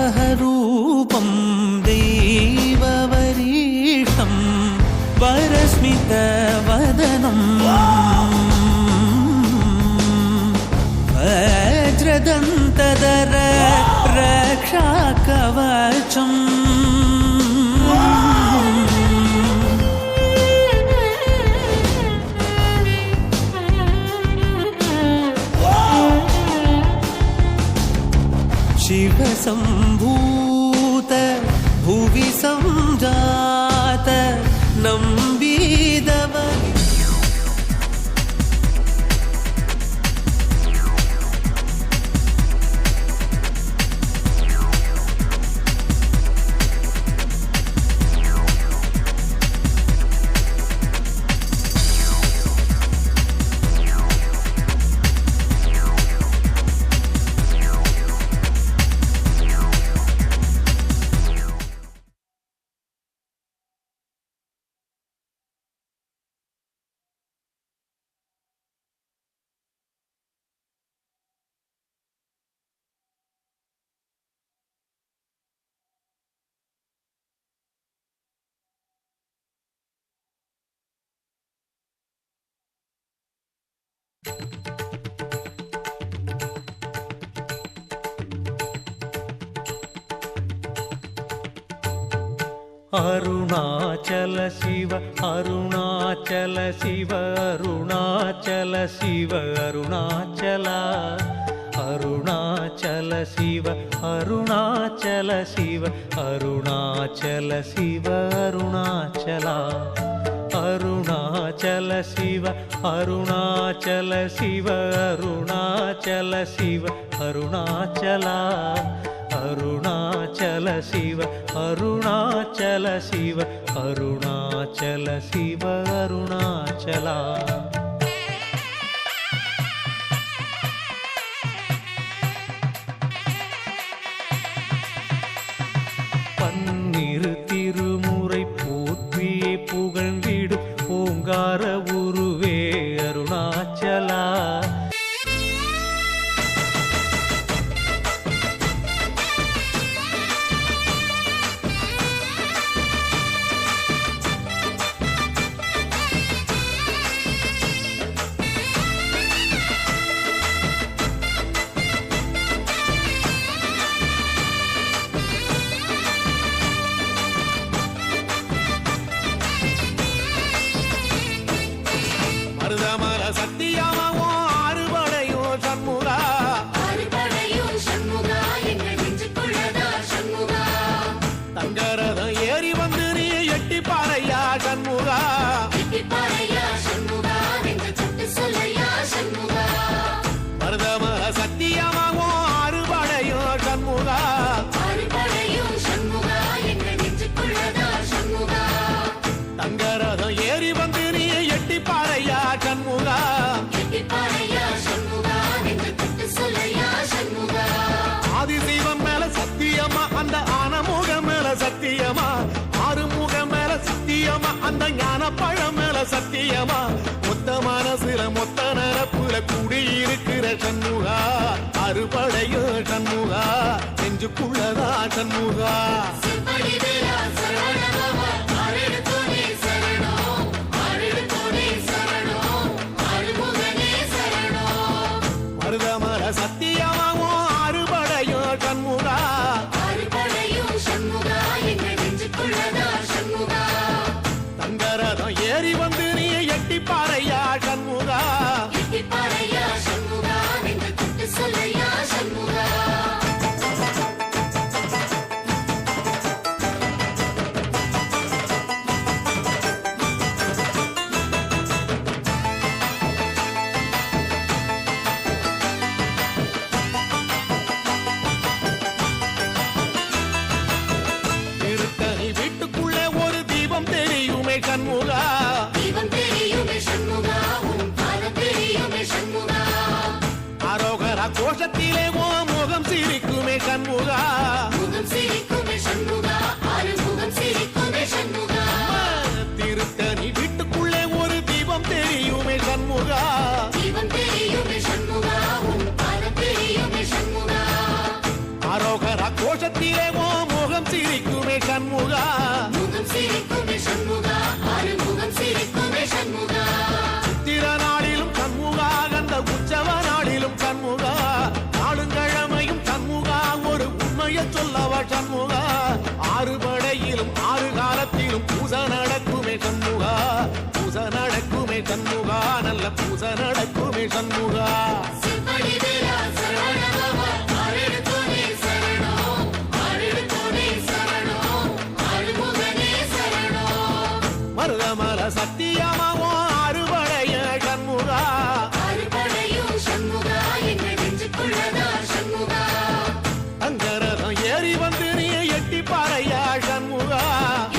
वराहरूपं देववरीशं वरस्मितवदनं वज्रदन्तधर रक्षाकवचम् शिवसम्भूत भुवि संजात नम्बीदव अरुणाचल शिव अरुणाचल शिव अरुणाचल शिव अरुणाचला अरुणाचल शिव अरुणाचल शिव अरुणाचल शिव अरुणाचला अरुणाचल शिव अरुणाचल शिव अरुणाचल शिव अरुणाचला अरुणाचल शिव अरुणाचल शिव अरुणाचल शिव अरुणाचला பன்னிரு திருமுறை போற்றியே புகழ்ந்திடும் ஓங்கார உருவே அருணாச்சலா சத்தியமா ஆறுமுக மேல சத்தியமா அந்த ஞான பழம் மேல சத்தியமா மொத்த மனசுல மொத்த நரப்புல குடியிருக்கிற சண்முகா அறுபடையோ சண்முகா நெஞ்சுக்குள்ளதா சண்முகா மருதமர சத்தியமாவோ அறுபடையோ சண்முகா தங்கரதம் ஏறி வந்து நீ எட்டி பாறையா சண்முகா சண்முகா தீபம் தெரியுமே சண்முகா உன் பாதம் தெரியுமே சண்முகா ஆரோகரா கோஷத்திலே ஓ முகம் சிரிக்குமே சண்முகா முகம் சிரிக்குமே சண்முகா ஆறுமுகம் சிரிக்குமே சண்முகா திருத்தணி வீட்டுக்குள்ளே ஒரு தீபம் தெரியுமே சண்முகா தீபம் தெரியுமே சண்முகா உன் பாதம் தெரியுமே சண்முகா ஆரோகரா சந்தோஷத்திலே ஓ முகம் சிரிக்குமே சண்முகா முகம் சிரிக்குமே சண்முகா ஆறுமுகம் சிரிக்குமே சண்முகா சித்திர நாளிலும் சண்முகா கந்த உற்சவ நாளிலும் சண்முகா நாளுங்கிழமையும் சண்முகா ஒரு உண்மையை சொல்லவா சண்முகா ஆறு படையிலும் ஆறு காலத்திலும் பூசை நடக்குமே சண்முகா பூசை நடக்குமே சண்முகா நல்ல பூசை நடக்குமே சண்முகா சிற்படி வேலா சரவணபவா ஆறெடுத்தோனே சரணம் ஆறெடுத்தோனே சரணம் ஆறுமுகனே சரணம் மருதமர சத்தியமாவோ அறுபடைய சண்முகா அறுபடையும் சண்முகா எங்க நெஞ்சுக்குள்ளதா சண்முகா அங்கரதம் ஏறி வந்து நீ எட்டி பாறையா சண்முகா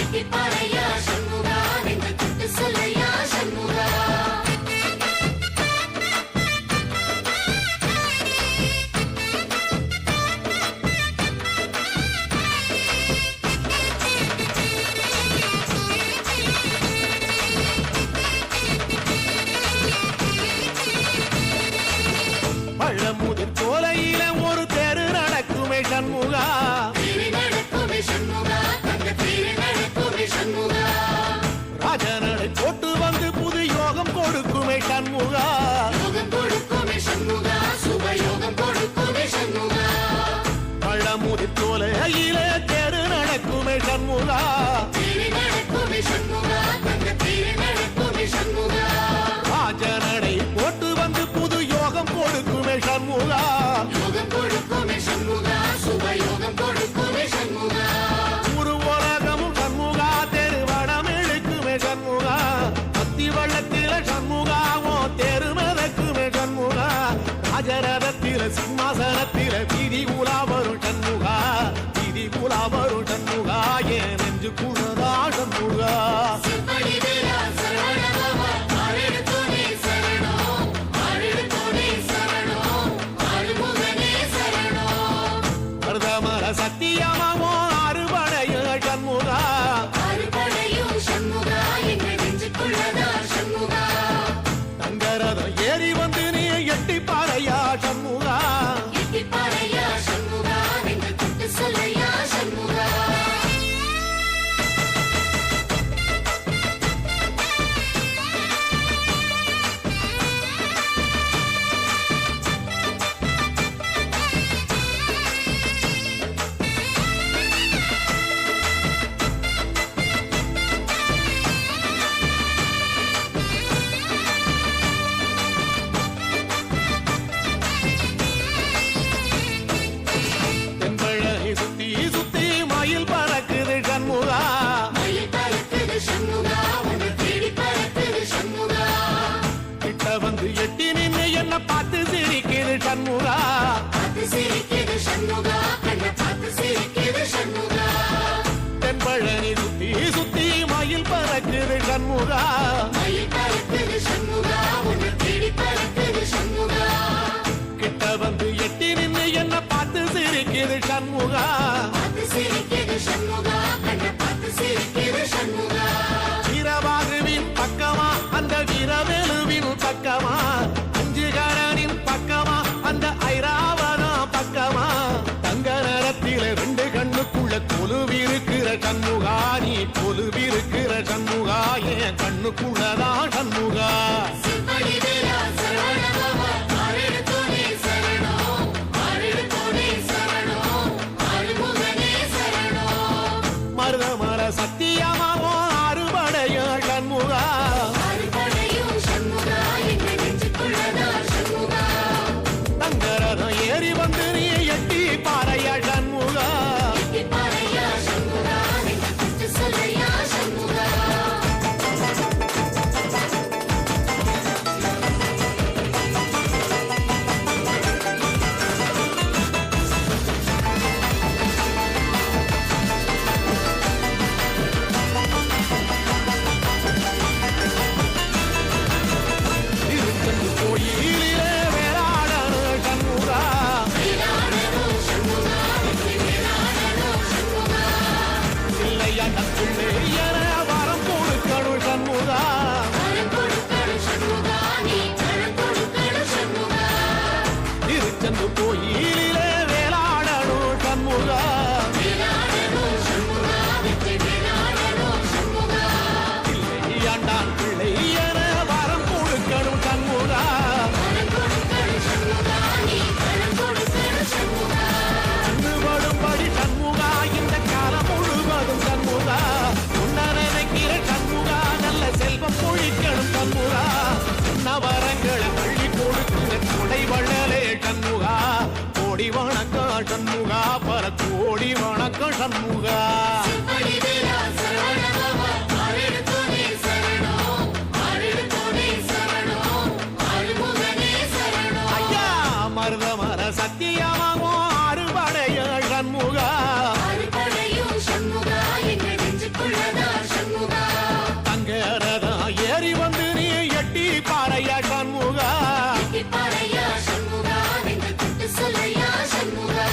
எட்டிப்பாறையா சண்முகா நெஞ்சு தொட்டு சொல்லையா சண்முகா பழமுதிர் கோலையில ஒரு தெரு நடக்குமே சண்முகா தேரி நடக்குமே சண்முகா தங்க தேரி நடக்குமே சண்முகா ராஜனடை போட்டு வந்து புது யோகம் கொடுக்குமே சண்முகா யோகம் கொடுக்குமே சண்முகா சுபயோகம் கொடுக்குமே சண்முகா பழமுதிர் கோலையில தெரு நடக்குமே சண்முகா தேரி நடக்குமே சண்முகா தங்க தேரி நடக்குமே சண்முகா ராஜனடை போட்டு வந்து புது யோகம் கொடுக்குமே சண்முகா யோகம் கொடுக்குமே சண்முகா சுபயோகம் கொடுக்குமே சண்முகா ஒரு உலகமும் சண்முகா தெருவடம் இழுக்குமே சண்முகா அத்தி வள்ளத்தில சண்முகாவோ தெரு மிதக்குமே சண்முகா ராஜரதத்தில சிம்மாசனத்தில வீதி உலா வரும் சண்முகா வீதி உலா வரும் சண்முகா ஏன் நெஞ்சு கூடதா சண்முகா சிற்படி வேலா சரவணபவா ஆறெடுத்தோனே சரணம் ஆறெடுத்தோனே சரணம் ஆறுமுகனே சரணம் மருதமர சத்தியமாவோ அறுபடைய சண்முகா அறுபடையும் சண்முகா எங்க நெஞ்சுக்குள்ளதா சண்முகா தங்கரதம் ஏறி வந்து நீ எட்டி பாறையா சண்முகா எட்டிப்பாறையா சண்முகா நெஞ்சு தொட்டு சொல்லையா சண்முகா தென்பழகி சுத்தி சுத்தி மயில் பறக்குது சண்முகா மயில் பறக்குது சண்முகா உன்னை தேடி பறக்குது சண்முகா கிட்ட வந்து எட்டி நின்னு என்ன பார்த்து சிரிக்குது சண்முகா பார்த்து சிரிக்குது சண்முகா கண்ணை பார்த்து சிரிக்குது சண்முகா தென்பழகி சுத்தி சுத்தி மயில் பறக்குது சண்முகா மயில் பறக்குது சண்முகா உன்னை தேடி பறக்குது சண்முகா கிட்ட வந்து எட்டி நின்னு என்ன பார்த்து சிரிக்குது சண்முகா பார்த்து சிரிக்குது சண்முகா கண்ணை பார்த்து சிரிக்குது சண்முகா வீரபாகுவின் பக்கமா அந்த வீரவேலுவின் பக்கமா அஞ்சுகரனின் பக்கமா அந்த ஐராவதம் பக்கமா தங்க நேரத்தில ரெண்டு கண்ணுக்குள்ள கொலுவிருக்கிற சண்முகா நீ கொலுவிருக்கிற சண்முகா என் கண்ணுக்குள்ளதான் சண்முகா சிற்படி வேலா சரவணபவா ஆறெடுத்தோனே சரணம் ஆறெடுத்தோனே சரணம் ஆறுமுகனே சரணம் மருதமர சத்தியமாவோ அறுபடைய சண்முகா அறுபடையும் சண்முகா எங்க நெஞ்சுக்குள்ளதா சண்முகா தங்கரதம் ஏறி வந்து நீ எட்டி பாறைய சண்முகா எட்டிப்பாறையா சண்முகா நெஞ்சு தொட்டு சொல்லையா சண்முகா சண்முகா செம்படி வேலா சரவண பவா ஆறெடுத்தோனே சரணம் ஆறெடுத்தோனே சரணம் ஆறுமுகனே சரணம் ஐயா மருதமர சத்தியமாகும் அறுபடைய சண்முகா அறுபடையும் சண்முகா எங்கள் நெஞ்சுக்குள்ளதா சண்முகா தங்கரதா ஏறி வந்து நீ எட்டி பாறையா சண்முகா பாறையா சண்முகா எங்கள் தொட்டு சொல்லையா சண்முகா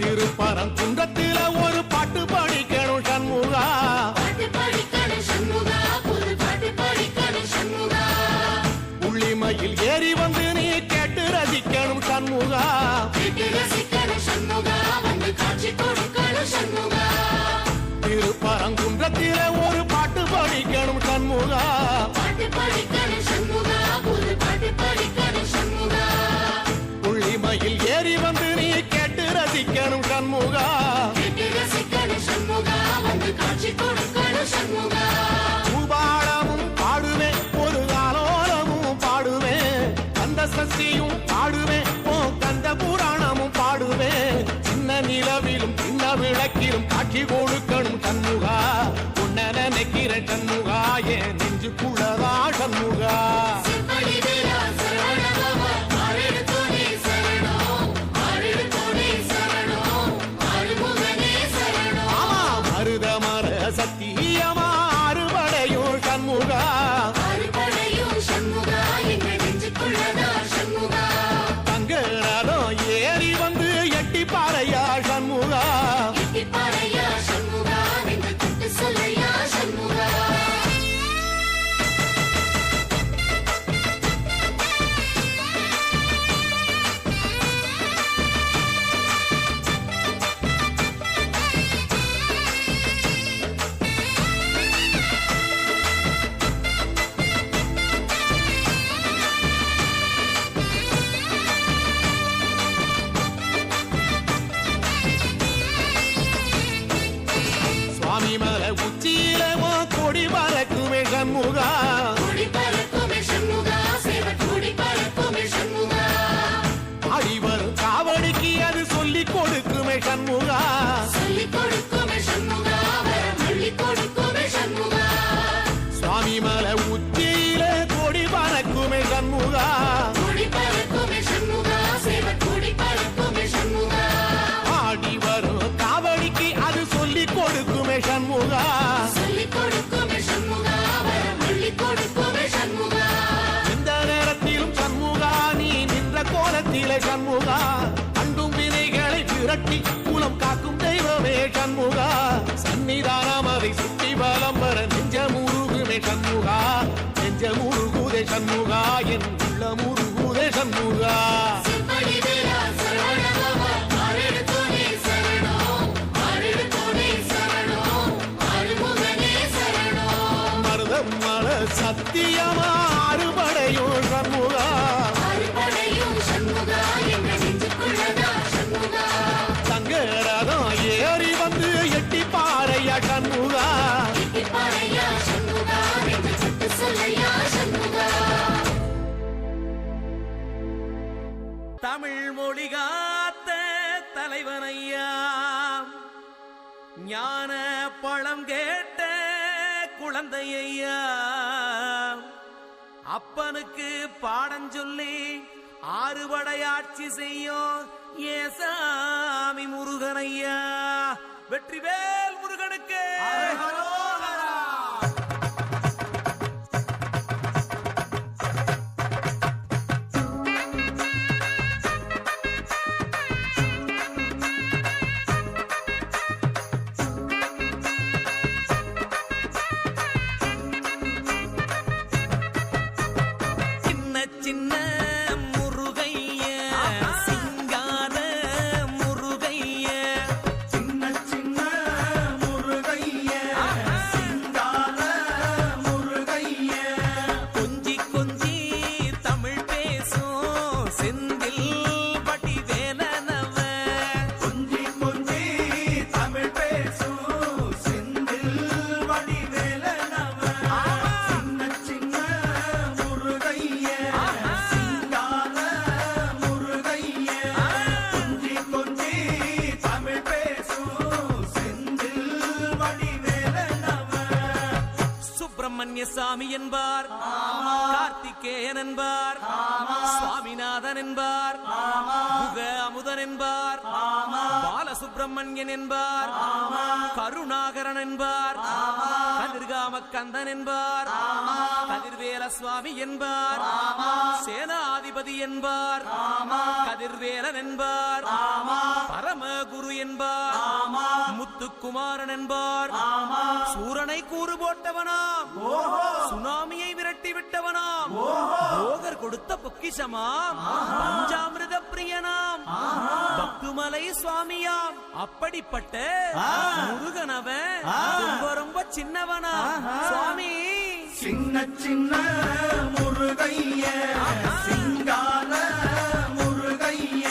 திருப்பரங்குன்றத்தில ஒரு பாட்டு படிக்கணும் சண்முகா பாட்டு படிக்கணும் சண்முகா புது பாட்டு படிக்கணும் சண்முகா உள்ளிமையில் ஏறி வந்து நீ கேட்டு ரசிக்கணும் சண்முகா கேட்டு ரசிக்கணும் சண்முகா வந்து காட்சி கொடுக்கணும் சண்முகா திருப்பரங்குன்றத்தில ஒரு பாட்டு படிக்கணும் சண்முகா பாட்டு படிக்கணும் சண்முகா புது பாட்டு படிக்கணும் சண்முகா உள்ளிமையில் ஏறி வந்து நீ கேட்டு ரசிக்கணும் சண்முகா கேட்டு ரசிக்கணும் சண்முகா வந்து காட்சி கொடுக்கணும் சண்முகா பூபாளமும் பாடுவேன் ஒரு ஆலோலமும் பாடுவேன் கந்த சஷ்டியும் பாடுவேன் ஓ கந்த புராணமும் பாடுவேன் சின்ன நிலவிலும் சின்ன விளக்கிலும் காட்சி கொடுக்கணும் சண்முகா உன்ன நினைக்கிற சண்முகா என் நெஞ்சுக்குள்ளதா சண்முகா செம்படி வேலா சரவண பவா ஆறெடுத்தோனே சரணம் ஆறெடுத்தோனே சரணம் ஆறுமுகனே சரணம் ஆமா மருதமர சத்தியமா அறுபடையும் சண்முகா அறுபடையும் சண்முகா எங்கள் நெஞ்சுக்குள்ளதா சண்முகா தங்கரதம் ஏறி வந்து எட்டி பாறையா சண்முகா பாறையா சண்முகா எங்கள் தொட்டு சொல்லையா சண்முகா சுவாமி மலை உச்சியில உன் கொடி பறக்குமே சண்முகா கூடி பறக்குமே சண்முகா சேவை கூடி பறக்குமே சண்முகா ஆடி வரும் காவடிக்கு அது சொல்லி கொடுக்குமே சண்முகா சொல்லிக் கொடுக்குமே சண்முகா வரம் அள்ளி கொடுக்குமே சண்முகா சுவாமி மலை உச்சியில கொடி பறக்குமே சண்முகா கூடி பறக்குமே சண்முகா சேவை கூடி பறக்குமே சண்முகா ஆடி வரும் காவடிக்கு அது சொல்லி கொடுக்குமே சண்முகா சொல்லிக் கொடுக்குமே சண்முகா வரம் அள்ளி கொடுக்குமே சண்முகா இந்த நேரத்திலும் சண்முகா நீ நின்ற கோலத்திலே சண்முகா அண்டும் வினைகளை விரட்டி குலம் காக்கும் தெய்வமே சண்முகா சன்னிதானம் அதை சுற்றி பலம் வர நெஞ்சமுருகுமே சண்முகா நெஞ்சமுருகுதே சண்முகா என் உள்ள முருகுதே சண்முகா செம்படி வேலா சரவண பவா ஆறெடுத்தோனே சரணம் ஆறெடுத்தோனே சரணம் ஆறுமுகனே சரணம் மருதம் மல சத்தியமா அறுபடையும் சண்முகா அறுபடையும் சண்முகா எங்கள் நெஞ்சுக்குள்ளதா சண்முகா தங்கரதம் ஏறி வந்து எட்டி பாறையா சண்முகா பாறையா சண்முகா எங்கள் தொட்டு சொல்லையா சண்முகா தமிழ் மொழி காத்த தலைவனையா ஞான பழம் கேட்ட குழந்தையா அப்பனுக்கு பாடம் சொல்லி ஆறுபடையாட்சி செய்யும் ஏசாமி முருகனையா வெற்றிவேல் முருகனுக்கு சின்ன முருகைய சிங்கார முருகைய சின்ன முருகைய சுப்பிரமணிய சாமி என்பார், கார்த்திகேயன் என்பார், சுவாமிநாதன் என்பார், முக அமுதன் என்பார், பாலசுப்பிரமணியன் என்பார், கருணாகரன் என்பார், கதிர்காம கந்தன் என்பார், கதிர்வேல சுவாமி என்பார், சேனாதிபதி என்பார், கதிர்வேலன் என்பார், பரமகுரு என்பார், முத்துக்குமாரன் என்பார், சூரனை கூறு போட்டவனாம், சுனாமியை விரட்டி விட்டவனாம், போகர் கொடுத்த பொக்கிஷமாம், பஞ்சாமிர்த பிரியனாம், பக்துமலை சுவாமியாம். அப்படிப்பட்ட முருகனவன் ரொம்ப ரொம்ப சின்னவனா சுவாமி. சின்ன சின்ன முருகைய சிங்கார முருகைய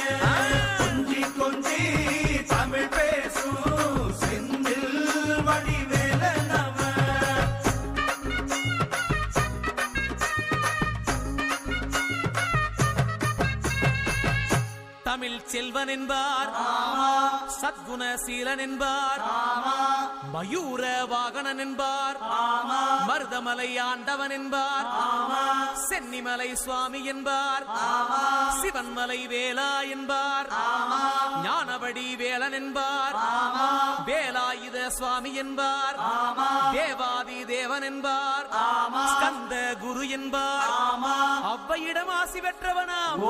கொஞ்சி கொஞ்சி தமிழ் பேசும் செந்தில் வடிவேலனவ. தமிழ் செல்வன் என்பார், சத்குணசீலன் என்பார், மயூர வாகனன் என்பார், மருதமலை ஆண்டவன் என்பார், சென்னிமலை சுவாமி என்பார், சிவன்மலை வேலா என்பார், ஞானவடி வேலன் என்பார், வேலாயுத சுவாமி என்பார், தேவாதி தேவன் என்பார், ஸ்கந்த குரு என்பார், அவ்வையிடம் ஆசி பெற்றவனாம்,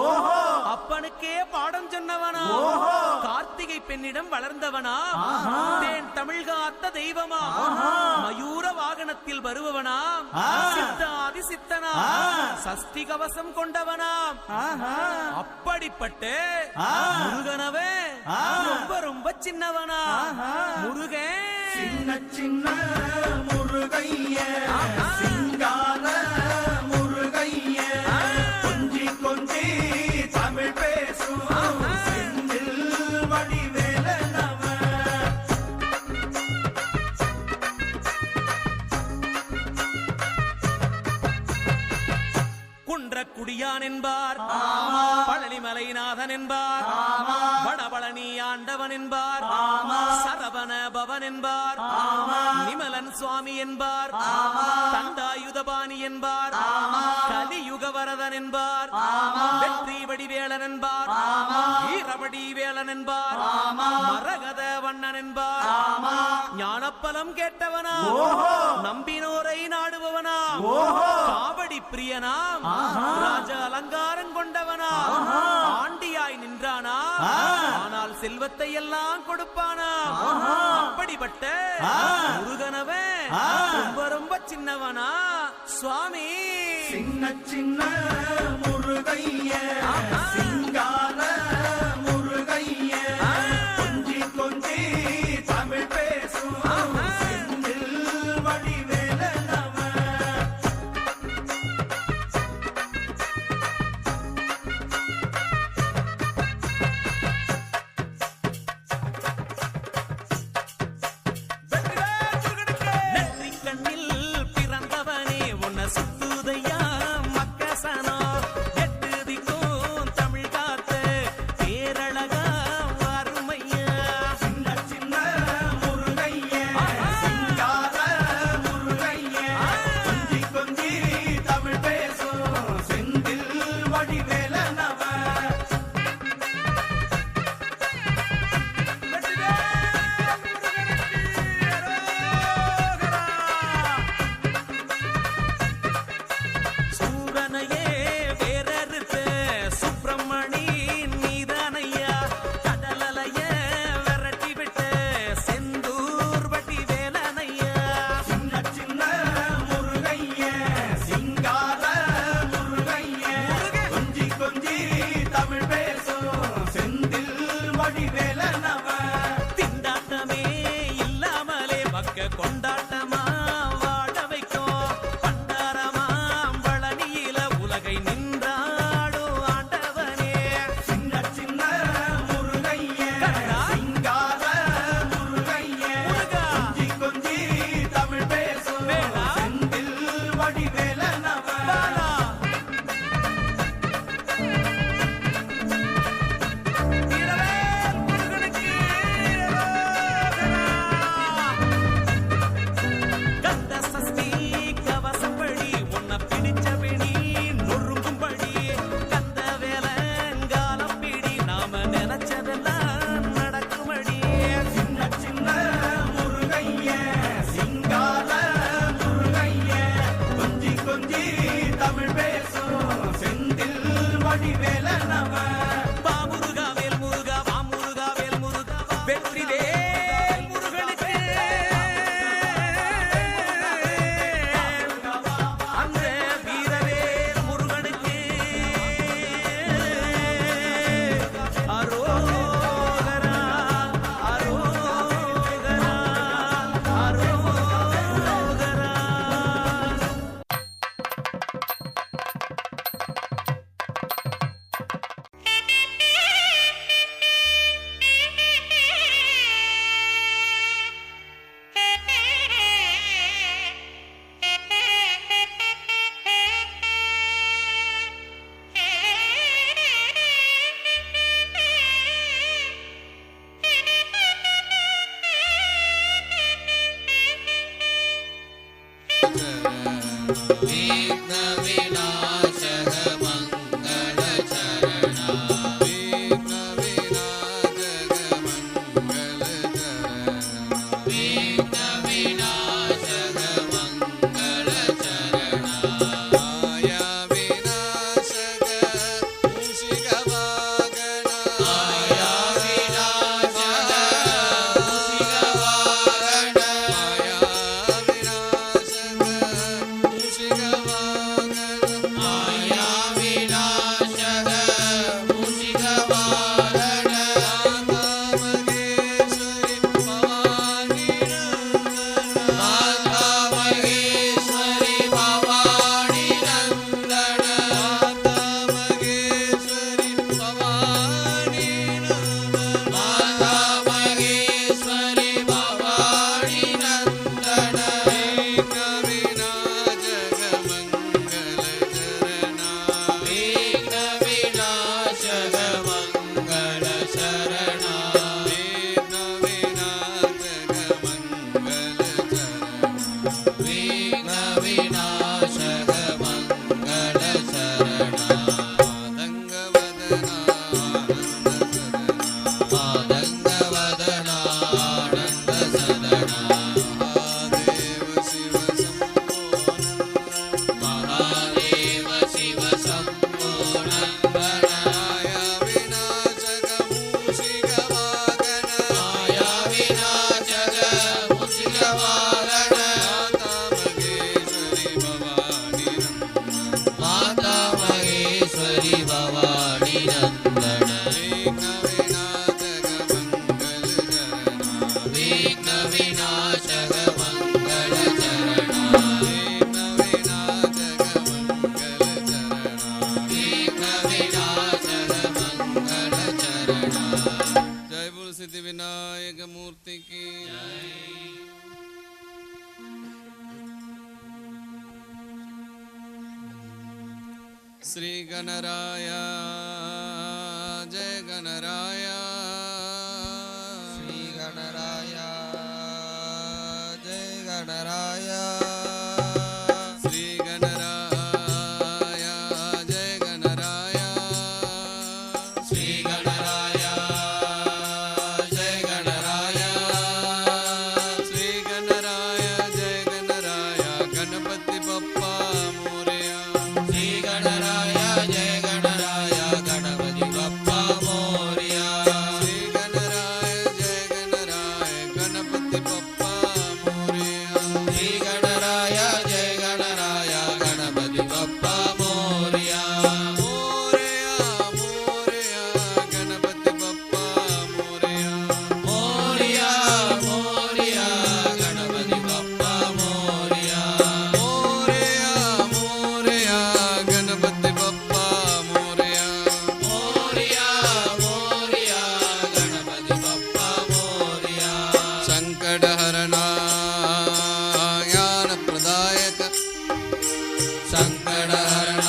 அப்பனுக்கே பாடம் சொன்னவனா, கார்த்திகை பெண்ணிடம் வளர்ந்தவனா, தேன் தமிழ் காத்த தெய்வமா, மயூர வாகனத்தில் வருபவனாம், சித்தாதி சித்தனா, சஷ்டி கவசம் கொண்டவனாம். அப்படிப்பட்ட முருகனவே ரொம்ப ரொம்ப சின்னவனா முருகன். சின்ன சின்ன முருகைய சிங்கார முருகைய கொஞ்சி கொஞ்சி தமிழ் பேசும் செந்தில் வடிவேலனவ. குன்றக்குடியான் என்பார், பழனிமலைநாதன் என்பார், வடபழனி ஆண்டவன் என்பார், சரவண பவன் என்பார், நிமலன் சுவாமி என்பார், தண்டாயுதபாணி என்பார், கலியுக வரதன் என்பார், வெற்றி வடிவேலன் என்பார், வீரவடி வேலன் என்பார், மரகத வண்ணன் என்பார், ஞானப்பலம் கேட்டவனா, நம்பினோரை நாடுபவனா, காவடி பிரியனாம், ராஜ அலங்காரம் கொண்டவனா, ஆண்டியாய் நின்றானா, ஆனால் செல்வத்தை எல்லாம் கொடுப்பானா. அப்படிப்பட்ட முருகனவன் ரொம்ப ரொம்ப சின்னவனா சுவாமி. சின்ன சின்ன முருகைய சிங்கார முருகைய கொஞ்சி கொஞ்சி தமிழ் பேசும் செந்தில் வடிவேலனவ. நெற்றி கண்ணில் பிறந்தவனே உன்னை சுத்துதையா மக்கசனோ, எட்டு திக்கும் தமிழ் காத்த विघ्न विनाशक मंगल चरणा विघ्न विनाशक मंगल चरणा विघ्न विनाशक मंगल चरणा माया विनाशक मूषिक वागना माया विनाशक मूषिक वाहन माया विनाशक मूषिक वागना माया विनाशक मूषिक वाहन माता महेश्वरी भवानी नंदन माता महेश्वरी भवानी नंदन माता महेश्वरी भवानी विघ्न विनाशक मंगल शरणा विघ्न विनाशक मंगल चरणा महादेव शिव शंभो नंदन माया विनाशक मूषिक वागन माया विनाशक मूषिक वाहन माता महेश्वरी भवानी नंदन विघ्न विनाशक मंगल चरणा विघ्न विनाशक मंगल चरणा जय बोल सिद्धि विनायक मूर्ति की श्री गणराय जय गणराय श्री गणराय जय गणराय श्री गणराय जय गणराय श्री गणराय जय गणराय श्री गणराय जय गणराय गणपति बप्पा मोरया श्री गणराय जय गणराय गणपति बप्पा मोरया श्री गणराय जय गणराय गणपति बप्पा मोरया श्री गणराय जय गणराय गणपति बप्पा मोरया मोरया मोरया गणपति बप्पा मोरया मोरया मोरया गणपति बप्पा मोरया मोरया मोरया गणपति बप्पा मोरया मोरया मोरया गणपति बप्पा मोरया संकटहरणा ज्ञान प्रदायक संकटहरण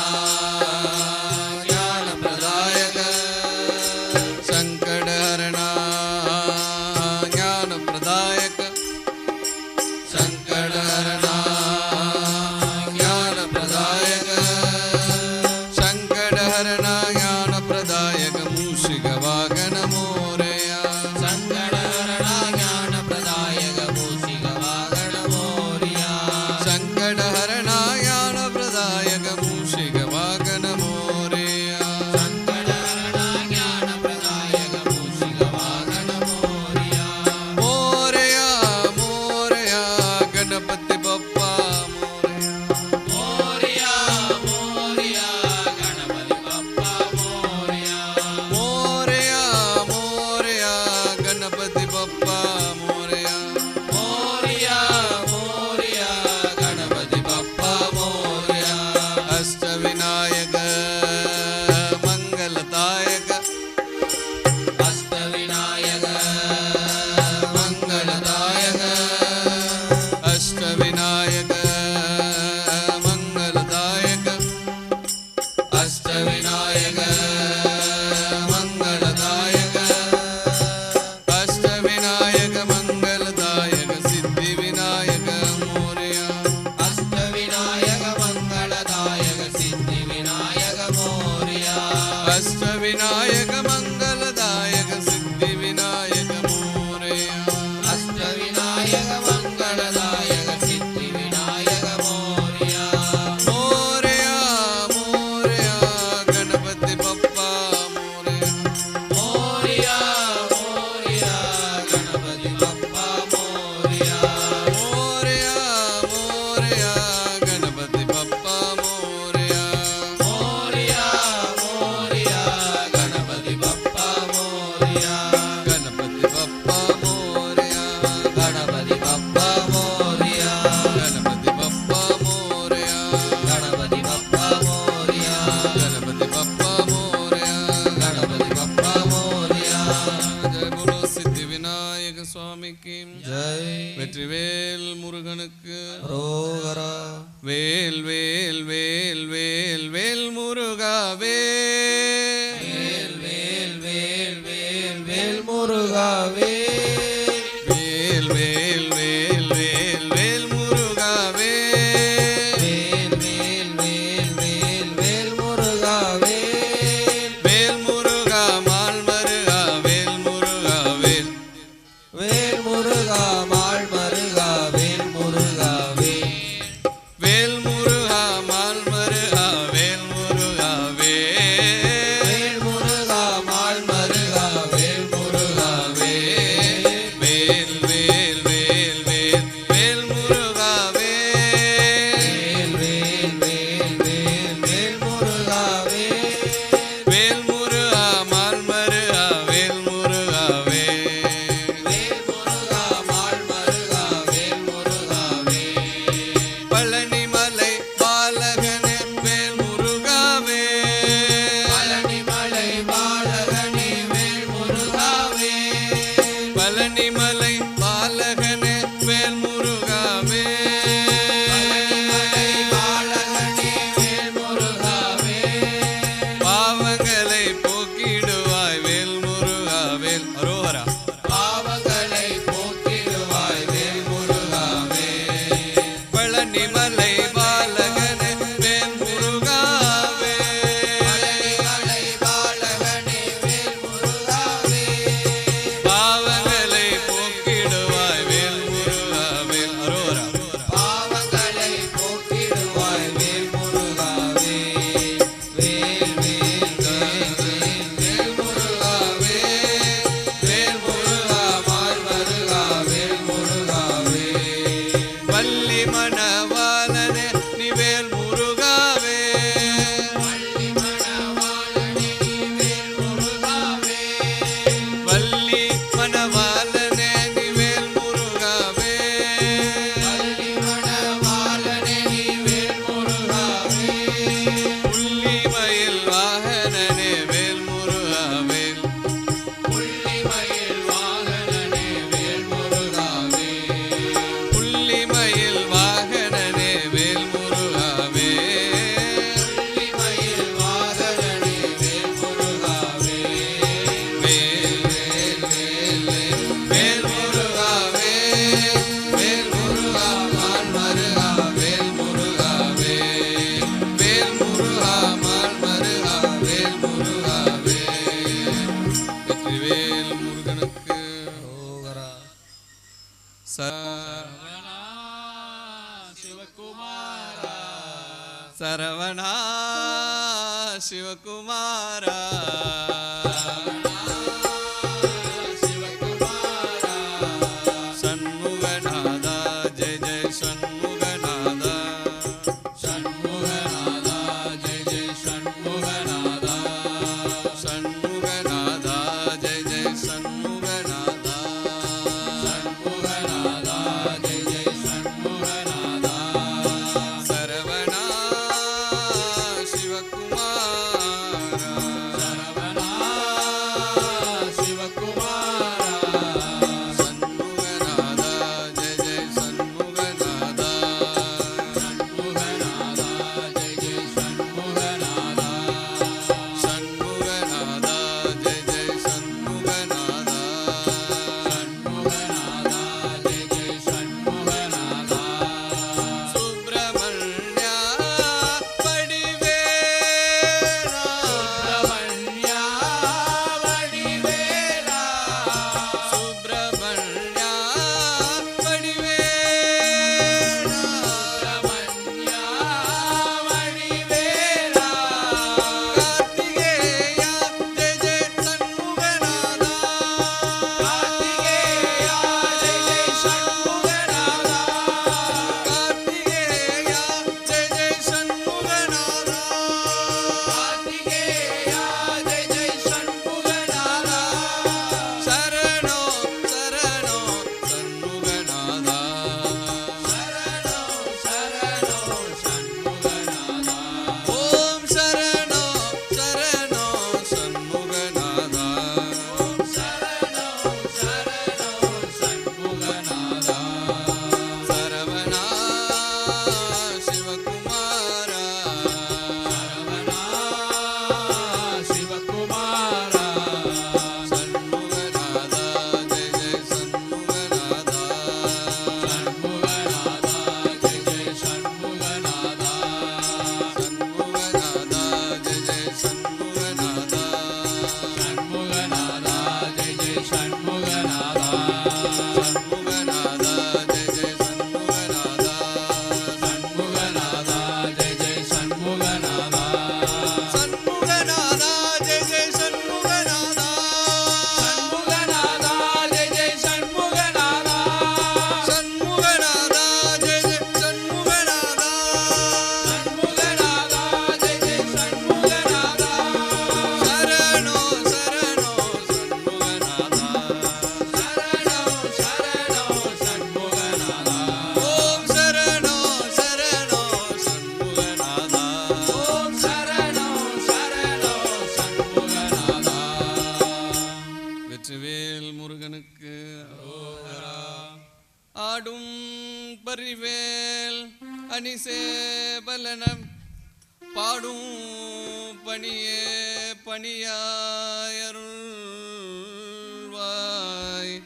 விநாயக மங்களதாயக சித்தி விநாயக மோரயா அஷ்டவிநாயக மங்களதாயக சித்தி விநாயக மோரியா மோரயா மோரயா கணபதி பப்பா மோரயா மோரியா மோரியா கணபதி பப்பா மோரியா மோரயா மோரயா கணபதி பப்பா மோரயா மோரியா மோரியா கணபதி பப்பா மோரியா கணபதி பப்பா மோரயா கணபதி பப்பா மோரியா கணபதி பப்பா மோரயா கணபதி பப்பா மோரியா கணபதி பப்பா மோரயா கணபதி பப்பா மோரியா ஜெய போலோ சித்தி விநாயக சுவாமிக்கு ஜெய் வெற்றிவேல் முருகனுக்கு ரோகரா வேல் வேல் வேல் வேல் வேல் முருகா வேல் வேல் வேல் வேல் வேல் வேல் முருகாவே வேல் வேல் வேல் வேல் வேல் முருகா வேல் வேல் வேல் வேல் வேல் வேல் முருகாவே வேல் முருகா மால் மருகா வேல் முருகா வேல் வேல் முருகா மாள் மருகா வேல் முருகாவே வேல் முருகா மால் மருகா வேல் முருகா வேல் வேல் முருகா மாள் மருகா வேல் முருகாவே வேல் வேல் வேல் வேல் வேல் முருகா வேல் வேல் வேல் வேல் வேல் வேல் முருகாவே வேல் முருகா மால் மருகா வேல் முருகா வேல் வேல் முருகா மாள் மருகா வேல் முருகாவே பழனிமலை பாலகனே வேல் முருகா வேல் பழனிமலை பாலகனே வேல் முருகாவே பழனிமலை பாலகனே வேல் முருகா பழனிமலை வேல் பாலகனே வேல் முருகாவே பாவங்களை போக்கிடுவாய் வேல் முருகா வேல் அரோஹரா பாவங்களை போக்கிடுவாய் வேல் முருகாவே பழனிமலை பாலகனே வேல் முருகா வேல் பழனிமலை பாலகனே வேல் முருகாவே பாவங்களை போக்கிடுவாய் வேல் முருகா வேல் அரோஹரா பாவங்களை போக்கிடுவாய் வேல் முருகாவே வேல் வேல் வேல் வேல் வேல் முருகாவே வேல் முருகா மால் மருகா வேல் முருகாவே வள்ளி மணவாளனே நீ வேல் முருகா வேல் வள்ளி மணவாளனே நீ வேல் முருகாவே வள்ளி மணவாளனே நீ வேல் முருகா வேல் வள்ளி மணவாளனே நீ வேல் முருகாவே புள்ளிமயில் வாகனனே வேல் முருகா வேல் புள்ளிமயில் வாகனனே வேல் முருகாவே புள்ளிமயில் வாகனனே வேல் முருகா வேல் புள்ளிமயில் வாகனனே வேல் முருகாவே வேல் வேல் வேல் வேல் வேல் முருகா வேல் வேல் முருகா மால் மருகா வேல் முருகாவே வேல் முருகா மால் மருகா வேல் முருகாவே வெற்றிவேல் முருகனுக்கு ரோகரா சரவணா சிவகுமாரா சண்முகநாதா ஜெய ஜெய சண்முகநாதா ஷண்முகநாதா ஜெய ஜெய ஷண்முகநாதா சண்முகநாதா ஜெய ஜெய சண்முகநாதா ஷண்முகநாதா ஜெய ஜெய ஷண்முகநாதா சரவணா சிவகுமாரா சரவணா பலனம் பாடும் பணியே பணியாயருள்வாய்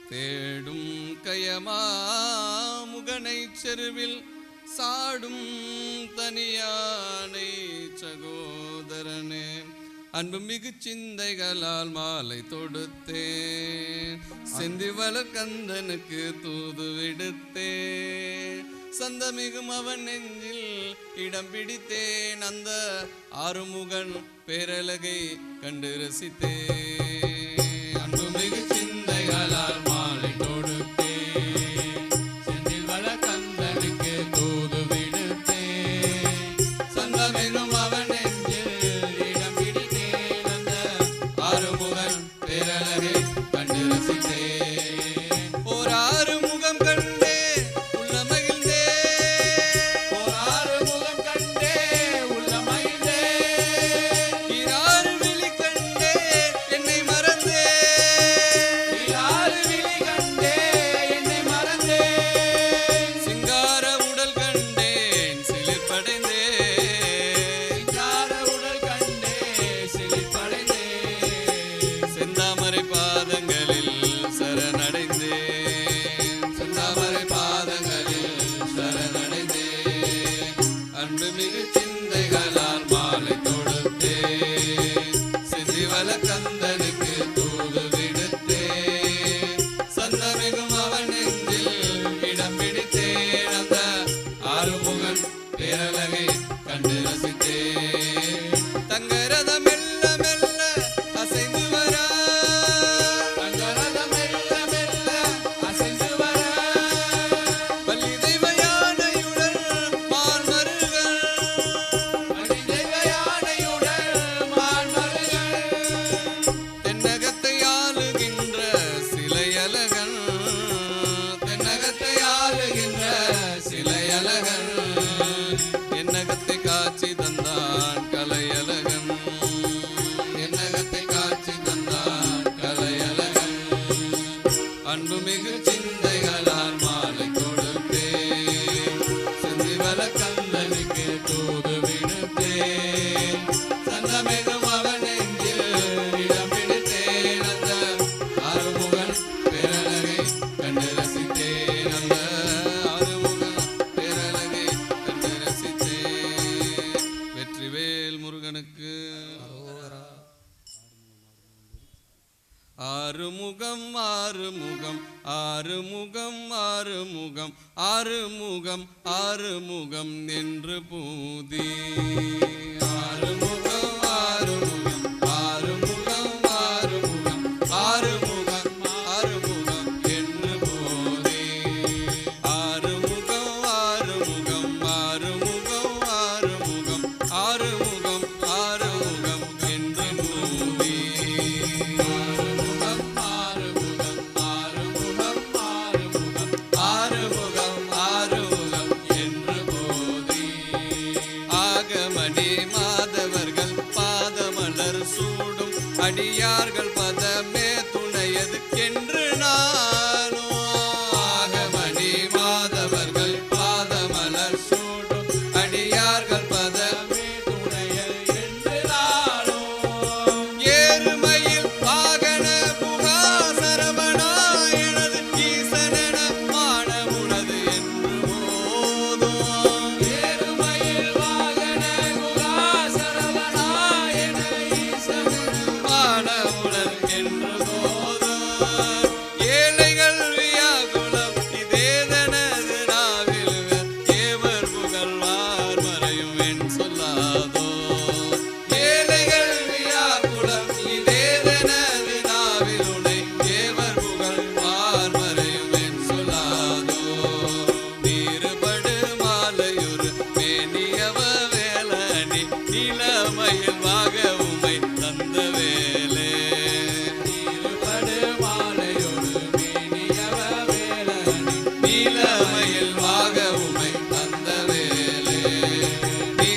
தேடும் கயமா முகனை செருவில் சாடும் தனியானை சகோதரனே அன்பு மிகு சிந்தைகளால் மாலை தொடுத்தேன் செந்திவளர் கந்தனுக்கு தூது விடுத்தேன் சந்தமிகும் அவன் நெஞ்சில் இடம் பிடித்தேன் அந்த ஆறுமுகன் பேரழகை கண்டு ரசித்தேன் அன்பு மிகு சிந்தைகளால் மாலை தொடுத்தேன் செந்திவளர் கந்தனுக்கு தூது விடுத்தேன் சந்தமிகும் அவன் நெஞ்சில் இடம் பிடித்தேன் அந்த ஆறுமுகன் பேரழகை கண்டு ரசித்தேன் ஓர் ஆறுமுகம் கண்டே பேரழகை கண்டு ரசித்தேன் தங்கரத மெல்ல மெல்ல அசைந்து வர தங்கரத மெல்ல மெல்ல அசைந்து வர பள்ளி தெய்வ யானையுடன் மான்மருகள் பள்ளி தெய்வ யானையுடன் மான்மருகள் தென்னகத்தை ஆளுகின்ற சிலையழகன் தென்னகத்தை ஆளுகின்ற சிலையழகன் என்னகத்தை காட்சி தந்தான் கலையழகன் என்னகத்தை காட்சி தந்தான் கலையழகன் அன்புமிகு சிந்தைகளால் மாலை கொடுத்தேன் செந்திவள கந்தனுக்கு தூது விடுத்தேன் சந்தமிகும் அவன் நெஞ்சில் இடம் பிடித்தேன் அந்த ஆறுமுகன் பேரழகை கண்டு ரசித்தேன் அந்த ஆறுமுகன் பேரழகை கண்டு ரசித்தேன் வெற்றிவேல் முருகனுக்கு ஆறுமுகம் ஆறுமுகம் ஆறுமுகம் ஆறுமுகம் ஆறுமுகம் ஆறுமுகம் என்று பூதி ஆறுமுகம் ஆறுமுகம் ஆறுமுகம் ஆறுமுகம் ஆறுமுகம் ஆறுமுகம் என்று போதே ஆறுமுகம் ஆறுமுகம் ஆறுமுகம் ஆறுமுகம் ஆறுமுகம் ஆறுமுகம் என்று பூதி ஆறுமுகம் ஆறுமுகம் ஆறுமுகம் ஆறுமுகம் ஆறுமுகம் என்று போதி ஆகமணி மாதவர்கள் பாதமலர் சூடும் அடியார்கள் பதமே துணையது என்று நானோ ஆகமணி மாதவர்கள் பாதமலர் சூடும் அடியார்கள் பதமே துணையது என்று நானோ ஏறுமையில் வாகன புகா சரவணா எனது ஈசனென மானமுனது என்று போதும் ஏறுமையில் வாகன புகா சரவணா எனது ஈசனென மானமுனது என்று போதும் ஏழைகள் வியாகுலம் இதேதனது நாவில் ஏவர் புகழ்வார் மறையும் என் சொல்லாதோ ஏழைகள் வியாகுலம் இதேதனது நாவில் உனை ஏவர் புகழ்வார் மறையும் என் சொல்லாதோ நீருபடு மாலையொரு மேனியவ வேலனி இளமையில் வாக உமை தந்த வேலே நீருபடு மாலையொரு மேனியவ வேலனி இளமையில் வாக உமை தந்த வேலே நீ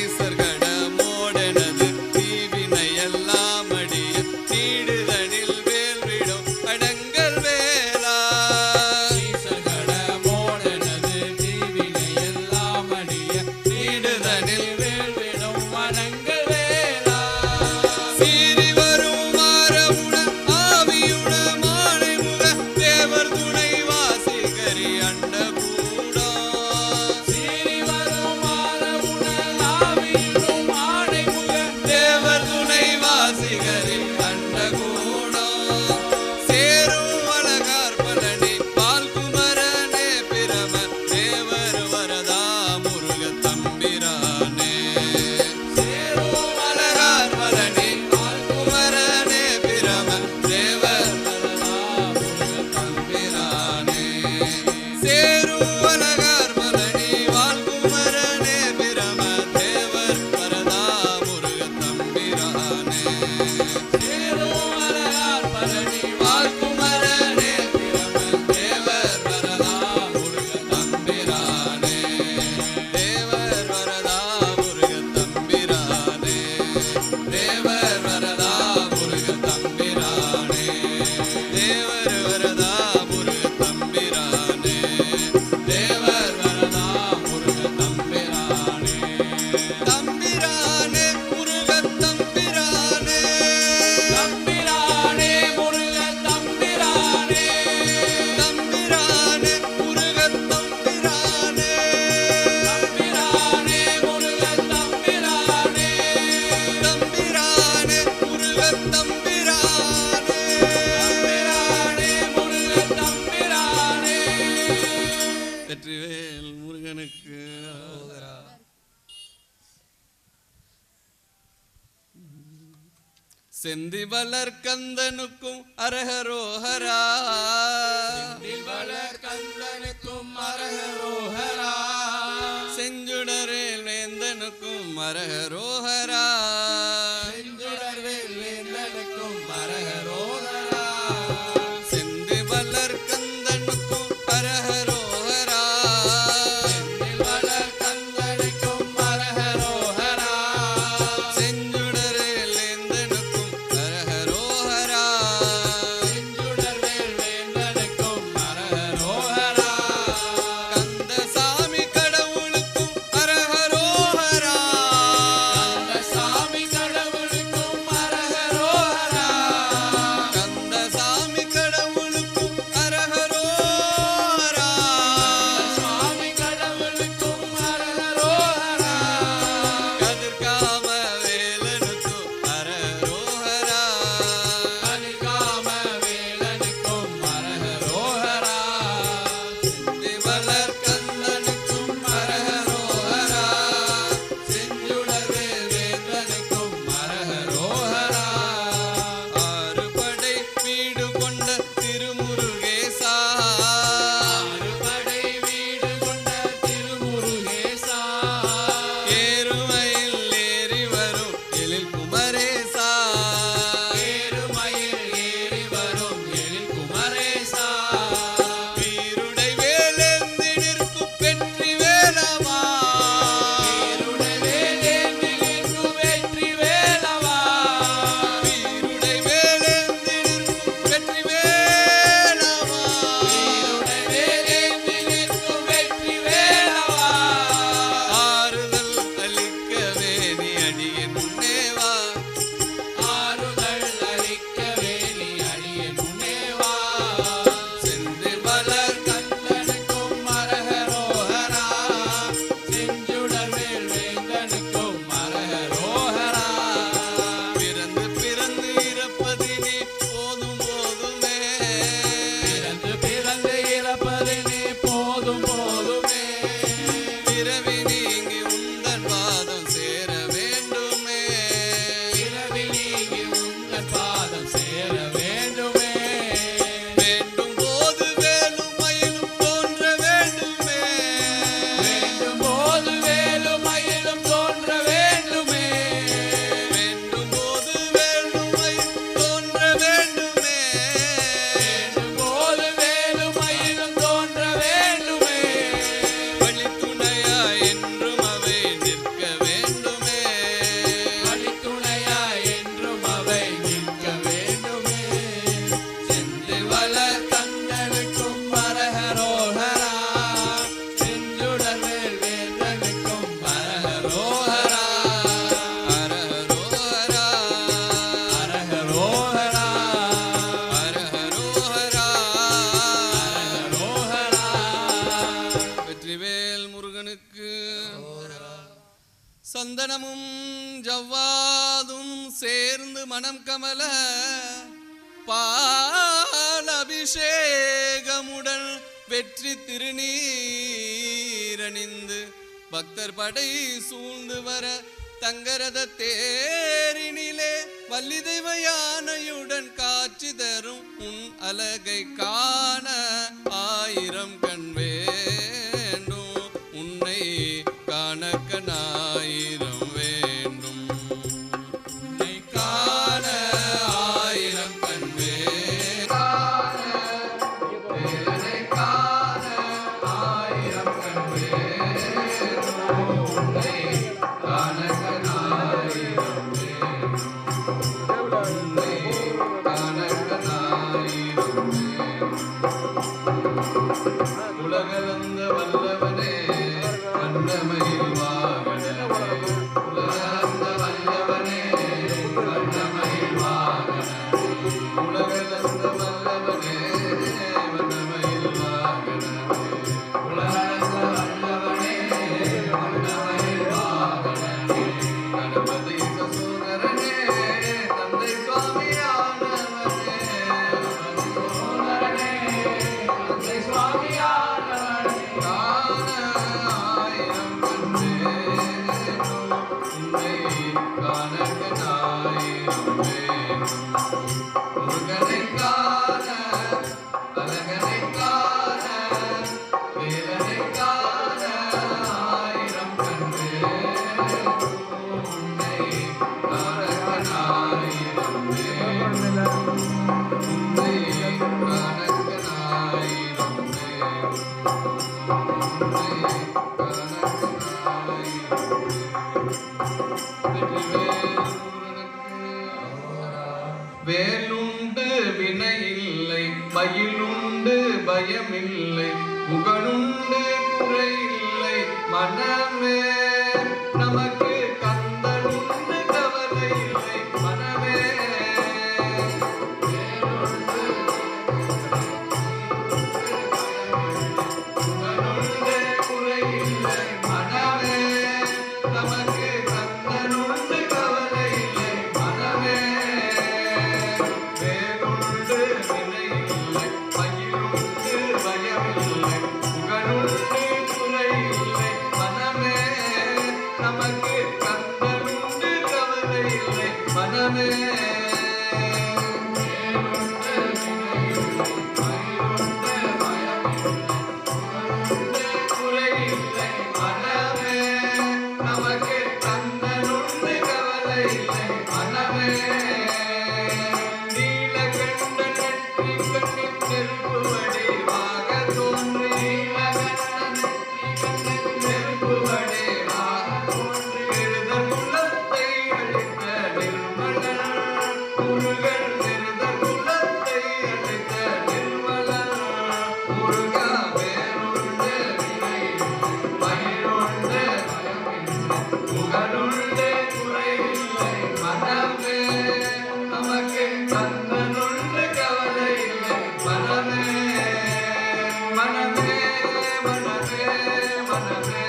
தம்பிரானே முருகத் தம்பிரானே தம்பிரானே முருகன் தம்பிரானே தம்பிரானே முருகத் தம்பிரானே தம்பிரானே முருகன் தம்பிரானே தம்பிரானே முருகத் தம்பிரானே தம்பிரானே முருகன் தம்பிரானே. வெற்றிவேல் முருகனுக்கு செந்தி வளர் கந்தனுக்கும் அரஹரோஹரா வளர் கந்தனுக்கும் அரஹரோஹரா செஞ்சுடரேல் வேந்தனுக்கும் அரஹரோஹரா செஞ்சுடர்வேல் வேந்தனுக்கும் அரஹரோஹரா செந்தி வளர் கந்தனுக்கும் அரஹரோஹரா வளர் கந்தனுக்கும் அரஹரோஹரா செஞ்சுடரேல் வேந்தனுக்கும் அரஹரோஹரா செஞ்சுடர்வேல் வேந்தனுக்கும் அரஹரோஹரா கந்தசாமி கடவுளுக்கும் அரஹரோஹரா சாமி கடவுளுக்கும் சந்தனமும் ஜவ்வாதும் சேர்ந்து மனம் கமல பால் அபிஷேகமுடன் வெற்றி திருநீரணிந்து பக்தர் படை சூழ்ந்து வர தங்கரத தேரினிலே வள்ளி தெய்வ யானையுடன் காட்சி தரும் உன் அழகை காண ஆயிரம் கண் வேண்டும், உன்னை காண கண்ணாயிரம் வேண்டும், உன்னை காண ஆயிரம் கண் வேண்டும். வேலுண்டு வினையில்லை, மயிலுண்டு பயமில்லை, புகழுண்டு குறையில்லை மனமே. நமக்கு கந்தனுண்டு கவலை இல்லை மனமே. புகழுண்டு குறையில்லை மனமே. நமக்கு கந்தனுண்டு கவலை இல்லை மனமே. வேலுண்டு வினையில்லை, மயிலுண்டு பயமில்லை, புகழுண்டு குறையில்லை மனமே. நமக்கு கந்தனுண்டு கவலை இல்லை மனமே. குறையில்லை மனமே. நமக்கு கந்தனுண்டு கவலை இல்லை மனமே. நீலகண்டன் நெற்றி கண்ணின் நெருப்பு வடிவாக தோன்றி, நீலகண்டன் நெற்றி கண்ணின் நெருப்பு வடிவாக தோன்றி, இருதல் குலத்தை அழித்த நிர்மலன் முருகன். இருதல் குலத்தை அழித்த நிர்மலன் முருகா. வேலுண்டு வினையில்லை, மயிலுண்டு பயமில்லை, புகழுண்டு குறையில்லை மனமே. நமக்கு கந்தனுண்டு கவலை இல்லை மனமே. மனமே மனமே மனமே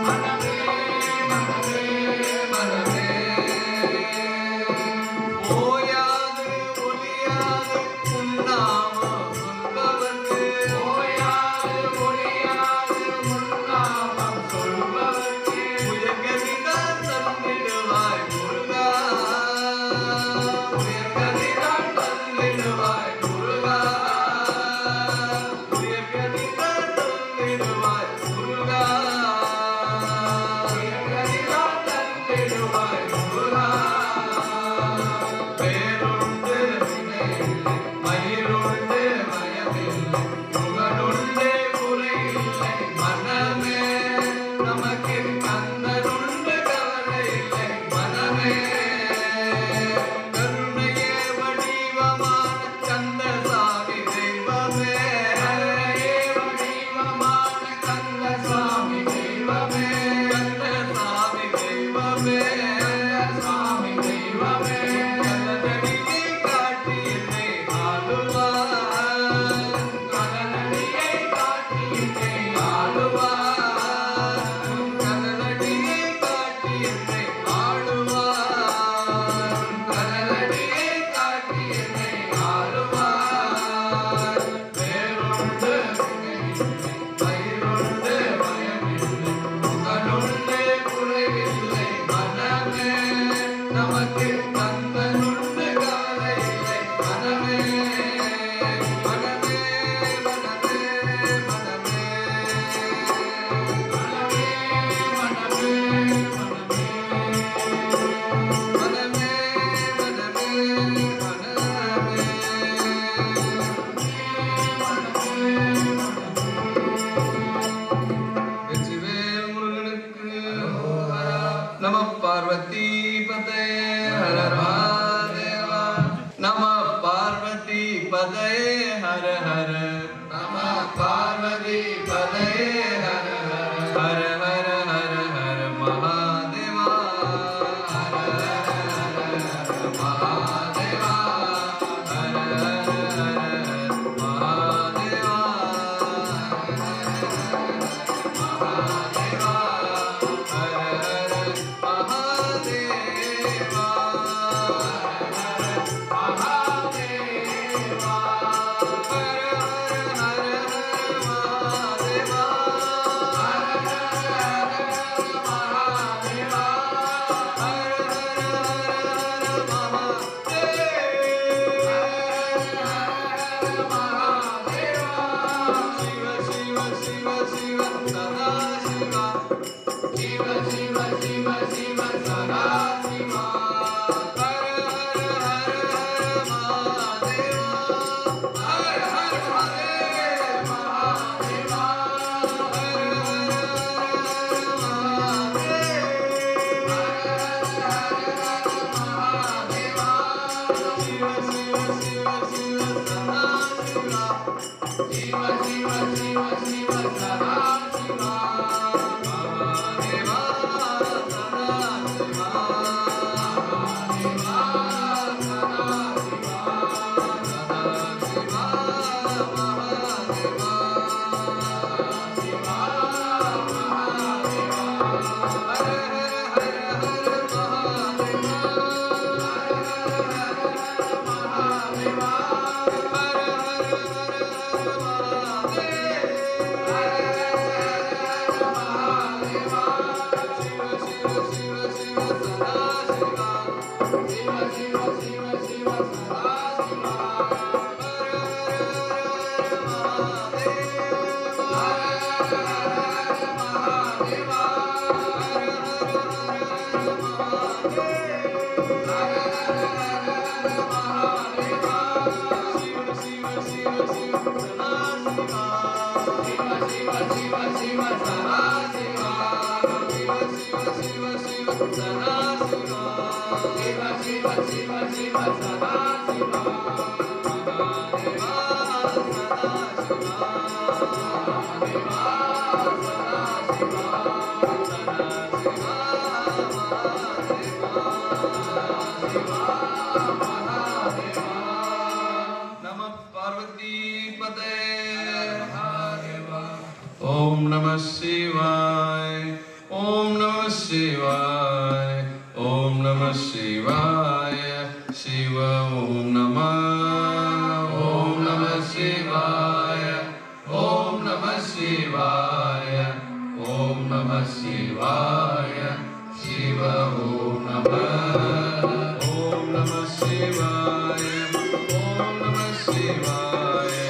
மனமே மனமே மனமே. ஓயாது ஒளியாது உன்னாமம் சொல்பவர்க்கு, ஓயாது ஒளியாது உன்னாமம் சொல்பவர்க்கு, உயர்கதிதான் தந்திடுவாய் முருகா. உயர்கதிதான் தந்திடுவாய் முருகா. உயர்கதிதான் தந்திடுவாய் முருகா. உயர்கதிதான் தந்திடுவாய் முருகா. வேலுண்டு வினையில்லை, மயிலுண்டு பயமில்லை, புகழுண்டு குறையில்லை மனமே. நமக்கு கந்தனுண்டு கவலை இல்லை மனமே. கருணையே வடிவமான கந்தசாமி தெய்வமே. கருணையே வடிவமான கந்தசாமி தெய்வமே. கந்தசாமி தெய்வமே. கந்தசாமி தெய்வமே. கல்லடியை காட்டி என்னை ஆளுவார். கல்லடியை காட்டி என்னை ஆளுவார். கல்லடியை காட்டி என்னை ஆளுவார். கல்லடியை காட்டி என்னை ஆளுவார். வேலுண்டு வினையில்லை, மயிலுண்டு பயமில்லை, புகழுண்டு குறைவில்லை மனமே. நமக்கு கந்தனுண்டு கவலை இல்லை மனமே. மனமே மனமே மனமே மனமே மனமே மனமே வெற்றிவேல் முருகனுக்கு நம. பார்வதி பதயே ஹர மகாதேவா. நம பார்வதி பதயே ஹர ஹர. நம Parvati பதயே Hara Hara. Hara Hara Hara Hara Mahadeva. Hara Hara Hara Hara Mahadeva. Hara Hara Hara Hara Mahadeva. Mahadeva. Hara Hara Mahadeva. Mahadeva. Hara Hara Hara Mahadeva. Hare Om Namah Shivaya. Om Namah Shivaya. Om Namah Shivaya. Shiva Om Namah. Om Namah Shivaya. Om Namah Shivaya. Om Namah Shivaya. Shiva Om Namah. Om Namah Shivaya. Om Namah Shivaya.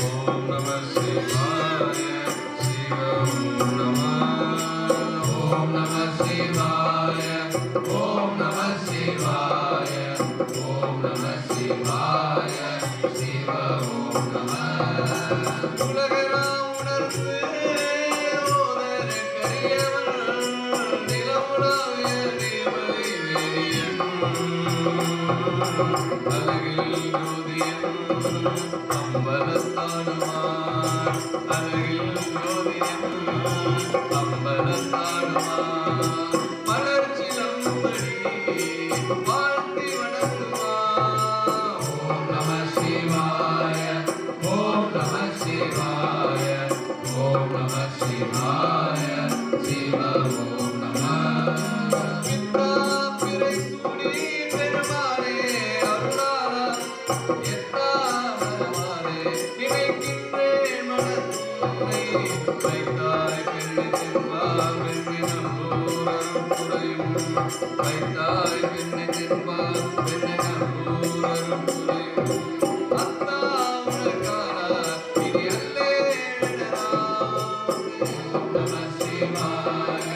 Om Namah Shivaya. Shiva Om Namah. Om Namah Shivaya. Om Namah Shivaya. Om Namah Shivaya. Shiva Om Namah. உலகெல்லாம் உணர்ந்து ஓதர கரியவன் நிலவுலாவிய தேவதை வேதியன் அழகில் ஜோதியன் அம்பலத்தாடுவான் அழகில் ஜோதியன் அம்பலத்தாடுவான் மலர்ச்சிலம்படி வாழ்த்தி வணங்குவான் ஓம் நம சிவாய ஓம் நம சிவாய ஓம் நம சிவாய சிவ ஓம் நம பித்தா பிறை சூடி பெருமானே அருளாரா எத்தா மரமானே நினைக்கின்றேன் மனத்துறை வைத்தாய் பெண்ணை தென்பால் வெண்ணினம் பூரம் புரையும் வைத்தாய் பெண்ணை தென்பால் வெண்ணினம் பூரம் புரையும் அத்தா உனக்காரா இனி அல்லேடா ஓம் நம சிவாய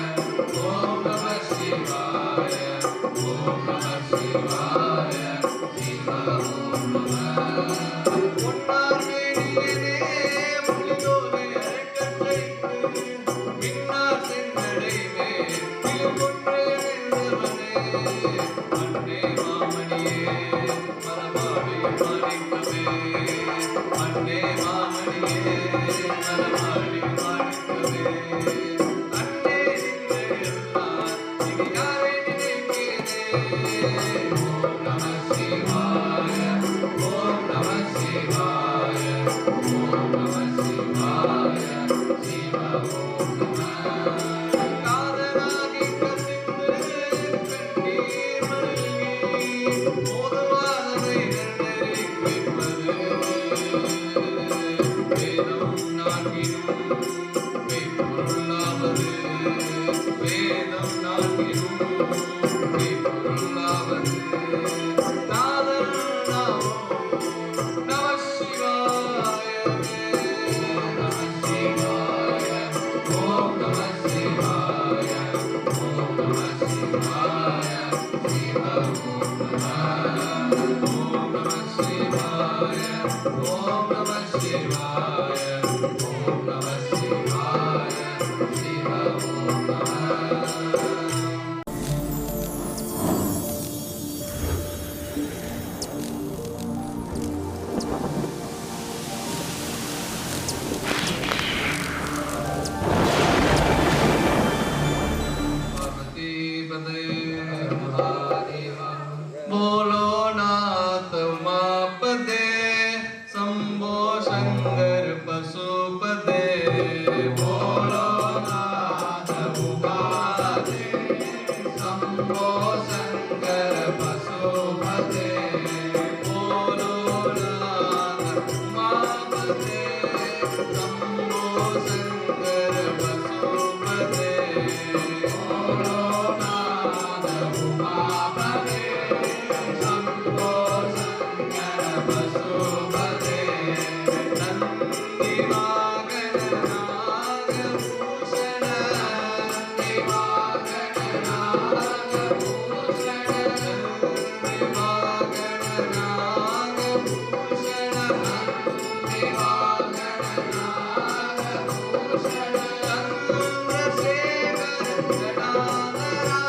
ஓம் நம சிவாய ஓம் நம சிவாய சிவ ஓம் நம பொன்னார் மேனியனே புலிதோலை அரக்கற்றைக்கு மின்னார் சென்னடை மேல் கிளிகொன்றே வென்றவனே அன்னே மாமணியே மலமாடி மாணிக்கமே அன்னே மாமணியே மலமாடி மாணிக்கமே அன்னே நின்று எல்லாம் இனி யாரை நினைக்கிறேன் ஓம் நம சிவாய ஓம் நம சிவாய ஓம் நம சிவாய சிவ ஓம் நம காதலாகி கசிந்து கண்ணீர் மல்கி போதுவாதனை நன்னறி வைப்பது வேதம் நான்கினும் மெய்ப்பொருளாவது வேதம் நான்கினும் மெய்ப்பொருளாவது நாதன் நாமம் நம சிவாயவே நம சிவாய ஓம் நம சிவாய ஓம் நம சிவாய சிவ ஓம் நம ஓம் நம சிவாய ஓம் நம சிவாய ஓம் நம சிவாய சிவ ஓம் நம पार्वती पते महादेवा बोलो नाथ उमापते शंभो शंकर पशुपते बोलो नाथ उमापते शंभो शंकर पशुपते बोलो नाथ उमापते शंभो शंकर पशुपते बोलो नाथ उमापते शंभो शंकर पशुपते नंदी वागन नागभूषण नंदी वागन नागभूषण नंदी वागन नागभूषण नंदी वागन नागभूषण चंद्रशेखर जटाधरा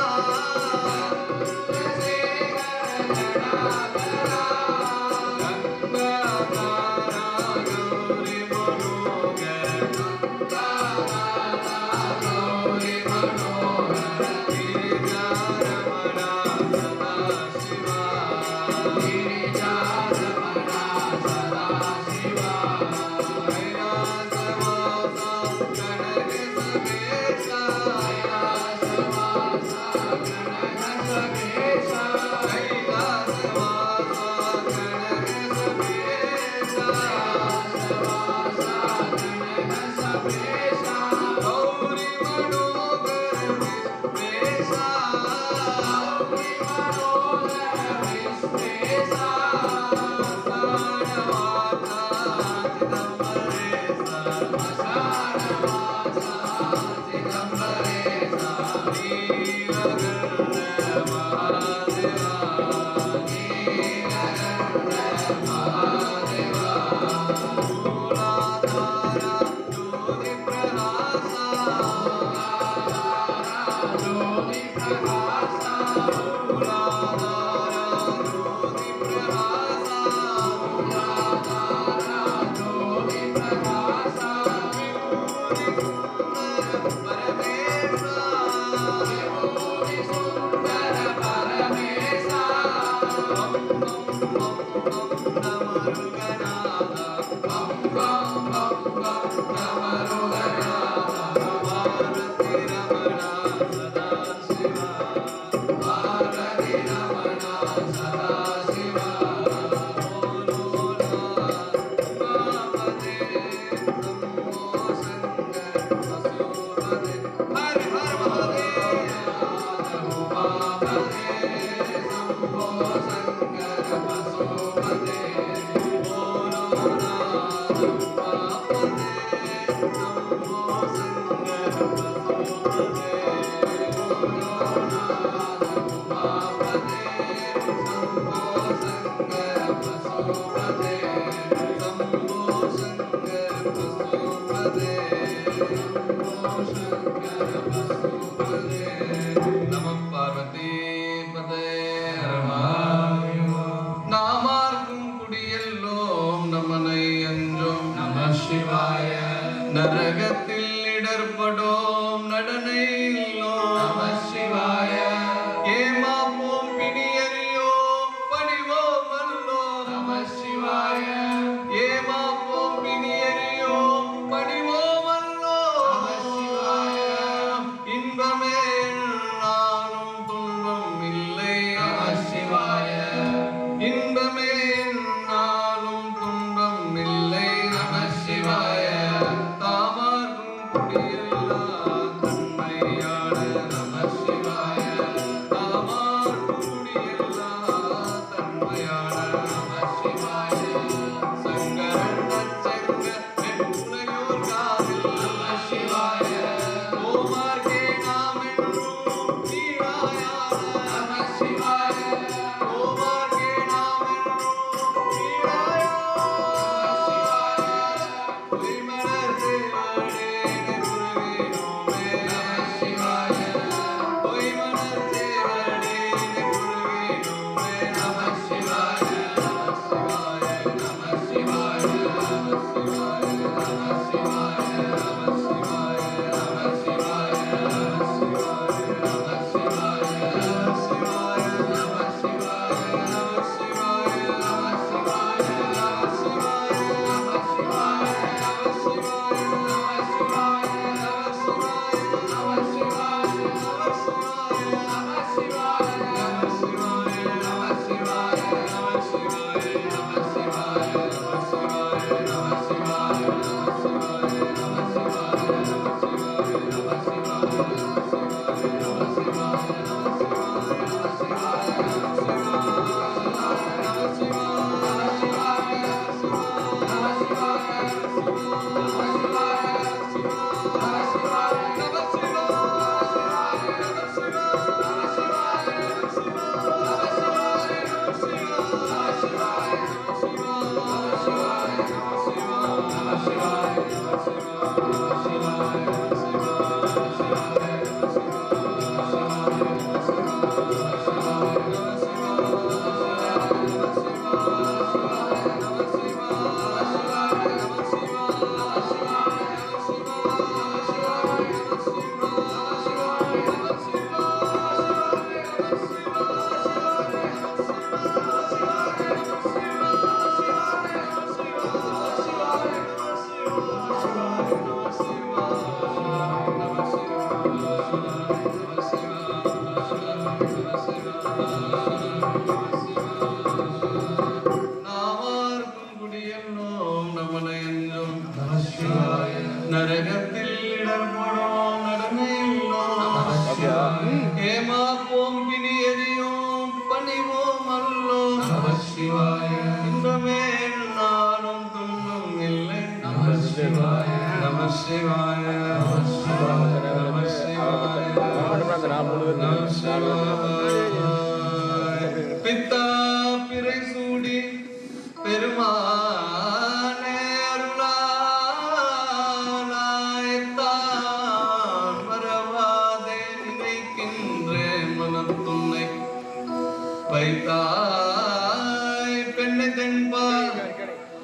நரகத்தில் இடர்படோம் நடனையில்லோம் நம சிவாய ஏமாப்போம் பிணியறியோம் பணிவோம் அல்லோம் நம சிவாய ஏமாப்போம் பிணியறியோம் பணிவோம் அல்லோம் நம சிவாய இன்பமே நானும் துன்பம் இல்லை நம சிவாய இன்பமே நானும் துன்பம் இல்லை நம சிவாய நரகத்தில் இடர்படோம் நடனையில்லோம் ஏமாப்போம் பிணி எரியோம் பணிவோம் அல்லோ நம சிவாய இன்பமே நானும் துன்பம் இல்லை நம சிவாய நம சிவாய நம சிவாய நம சிவாய நம சிவாய பித்தா பிறை சூடி பெருமானே அருளாயத்தான் மறவாதே நினைக்கின்றேன் மனத்துன்னை வைத்தாய் பெண்ணை தென்பார்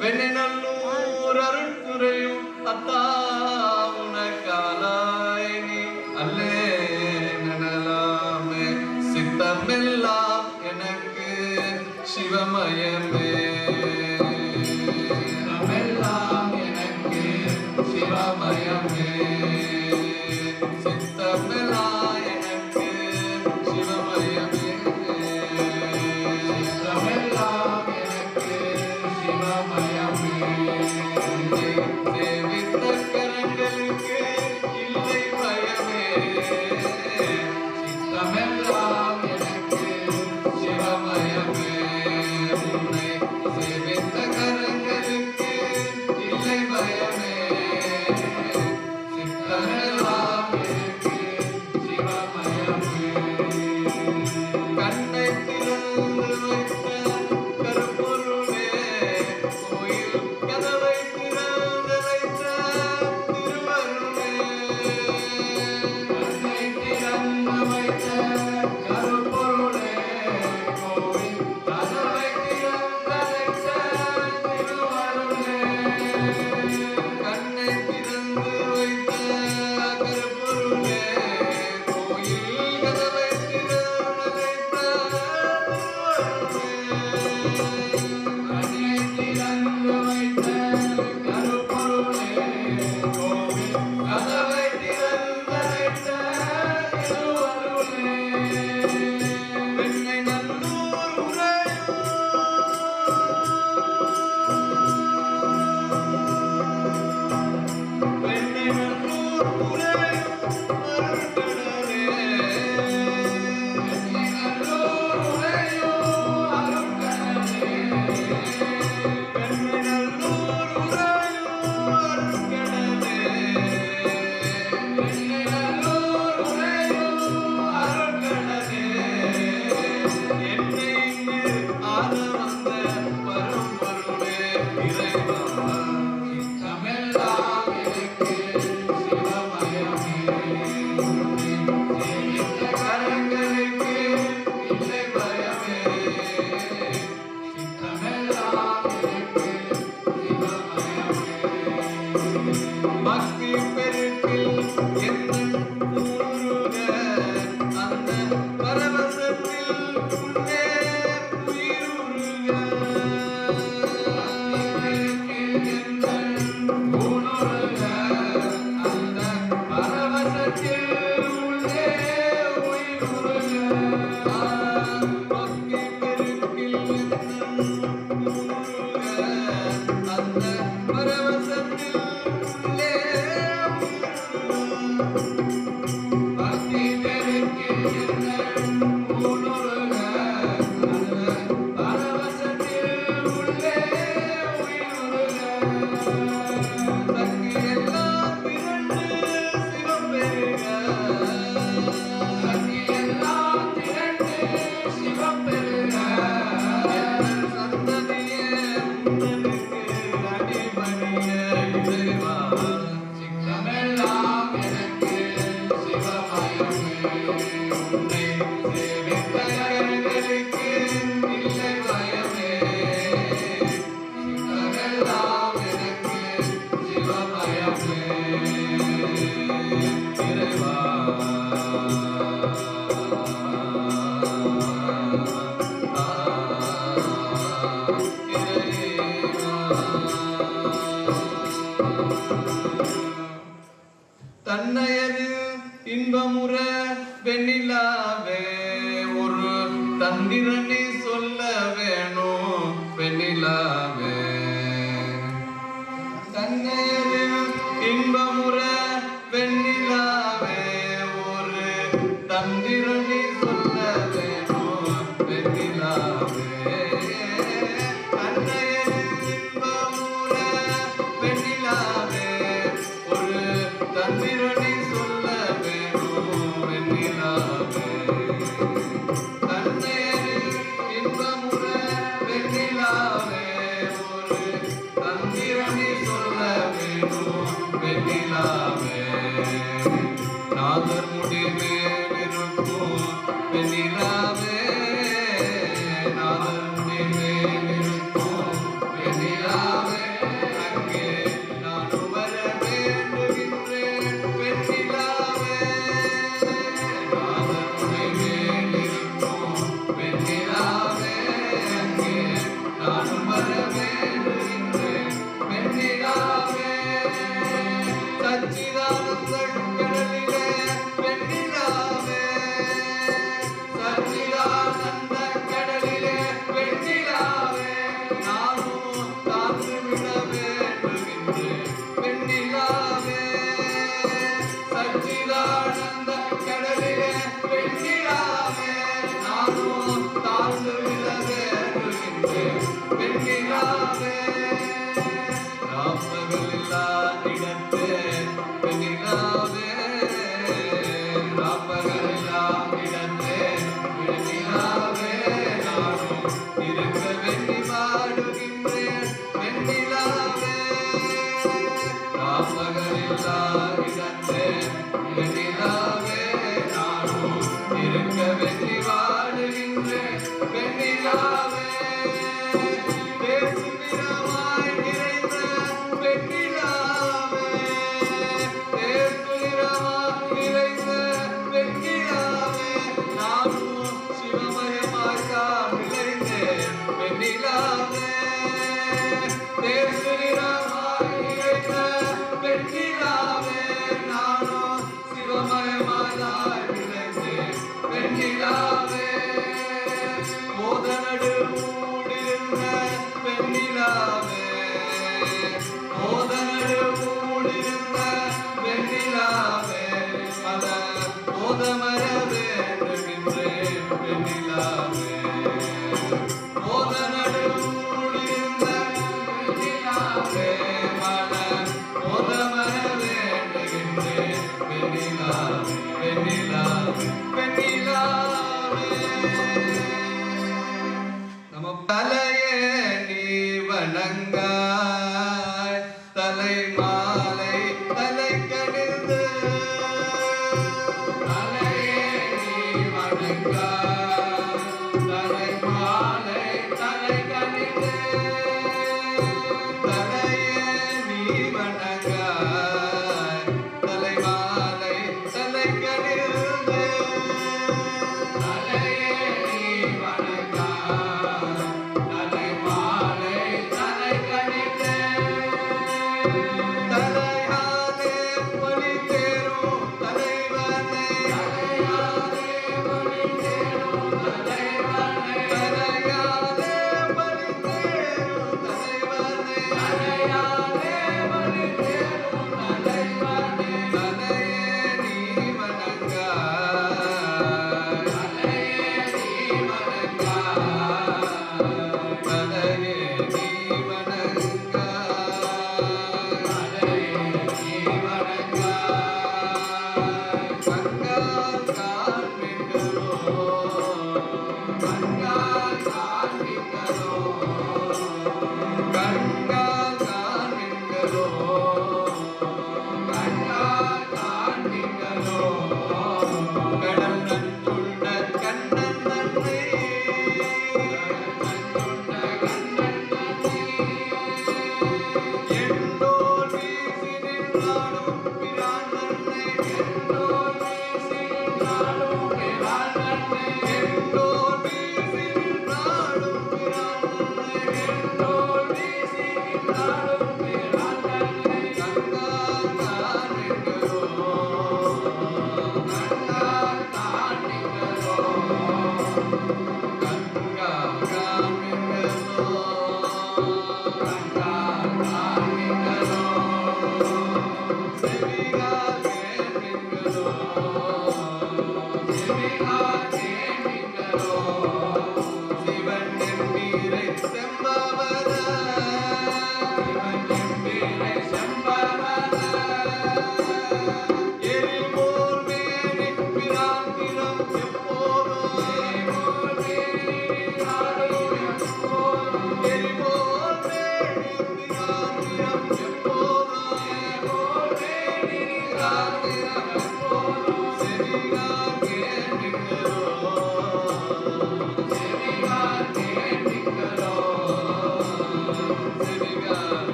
வெண்ணை நல்லூர் அருட்குறையும் அத்தா உனக்காலாய் நீ அல்லே நனலாமே சித்தமெல்லாம் எனக்கு சிவமயமே சித்தமெல்லாம் எனக்கு சிவமயமே சித்தமெல்லாம் எனக்கு சிவமயமே சித்தமெல்லாம் எனக்கு சிவமயமே சேவித்த கரங்களுக்கு இல்லை பயமே சித்தமெல்லாம் எனக்கு சிவமயமே உன்னை சேவித்த கரங்களுக்கு இல்லை பயமே சித்தமெல்லாம் எனக்கு சிவமயமே கண்ணை திறந்து வைத்த கருப்பொருளே கோயில் கதவை திறந்து வைத்த திருவருளே கண்ணை திறந்து வைத்த கருப்பொருளே கோயில் கதவை திறந்து வைத்த திருவருளே கண்ணை திறந்து வைத்த கருப்பொருளே கோயில் கதவை திறந்து வைத்த கண்ணை திறந்து வைத்த கருப்பொருளே கோவில் கதவை திறந்து வைத்த திருவருளே வெண்ணை நல்லூர் உரையும் வெண்ணை நல்லூர் உரையும் அருட்கடலே வெண்ணை நல்லூர் உரையும் அருட்கடலே வெண்ணை நல்லூர் உரையும் அருட்கடலே வெண்ணை நல்லூர் உரையும் அருட்கடலே என்னை இங்கு ஆள வந்த பரம்பொருளே இறைவா சித்தமெல்லாம் எனக்கு சிவமயமே சேவித்த கரங்களுக்கு இல்லை பயமே சித்தமெல்லாம் எனக்கு சிவமயமே பக்தி பெருக்கில் எந்தன் ஊருக அந்த பரவசத்தில் உள்ளே உயிருருக பக்தி பெருக்கில் எந்தன் ஊருக அந்த பரவசத்தில் உள்ளே உயிருருக பக்தி பெருக்கில் எந்தன் ஊருக அந்த பரவசத்தில் உள்ளே பக்தி பெருக்கில் எந்தன் ஊருக அந்த பரவசத்தில் உள்ளே உயிருருக சக்தி எல்லாம் திரண்டு சிவம் பெருக சக்தி எல்லாம் திரண்டு சிவம் பெருக என் சந்ததியே உந்தனுக்கு அடிபணிய இறைவா சித்தமெல்லாம் எனக்கு சிவமயமே உன்னை சேவித்த கரங்களுக்கு இல்லை பயமே சித்தமெல்லாம் எனக்கு சிவமயமே இறைவா தன்னையது இன்பமுற வெண்ணிலாவே ஒரு தந்திரனை சொல்ல வேணும் வெண்ணிலாவே தன்னையது இன்பமுற வெண்ணிலாவே ஒரு தந்திரனை வெண்ணிலாவே நாதனுடைய மேலிருக்கும் வெண்ணிலாவே அங்கே நானும் வர வேண்டுகின்றேன் வெண்ணிலாவே நாதனுடைய மேலிருக்கும் வெண்ணிலாவே அங்கே நானும் வர வேண்டுகின்றேன் வெண்ணிலாவே சச்சிதானந்த கடலிலே வெண்ணிலாவே சச்சிதானந்த கடலிலே வெண்ணிலாவே நானும் தாழ்ந்து விட வேண்டுகின்றேன் வெண்ணிலாவே சச்சிதானந்த கடலிலே வெண்ணிலாவே நானும் தாழ்ந்து விட வேண்டுகின்றேன் வெண்ணிலாவே ராப்பகலில்லா இடத்தே வெண்ணிலாவே ராப்பகலில்லா இடத்தே வெண்ணிலாவே நானும் இருக்க வெண்ணி பாடுகின்றேன் வெண்ணிலாவே ராப்பகலில்லா இடத்தே வெண்ணிலாவே நானும் இருக்க வெண்ணி பாடுகின்றேன் வெண்ணிலாவே தேசுநிறமாய் நிறைந்த வெண்ணிலாவே தேசுநிறமாய் நிறைந்த வெண்ணிலாவே நானும் சிவமயமாய் தான் நிறைந்தேன் வெண்ணிலாவே தேசுநிறமாய் நிறைந்த வெண்ணிலாவே நானும் சிவமயமாய் தான் நிறைந்தேன் வெண்ணிலாவே மோதனடு மூடிருந்த வெண்ணிலாவே மோதனடு மூடிருந்த வெண்ணிலாவே மத மோதமர வேண்டுகின்றேன் வெண்ணிலாவே மோதனடு மூடிருந்த வெண்ணிலாவே மத மோதமர வேண்டுகின்றேன் வெண்ணிலாவே வெண்ணிலாவே வெண்ணிலாவே நம்ம தலையே நீ வணங்காய் தலை மாலை தலை கணிந்து தலையே நீ வணங்காய் தலை மாலை தலை கணிந்து தலையே நீ வணங்காய் தலை மாலை தலை கணிந்து தலையே நீ வணங்காய் தலை மாலை தலை கணிந்து தலையாலே பொலி தேரும் தலைவனே தலையாலே பொலி தேரும்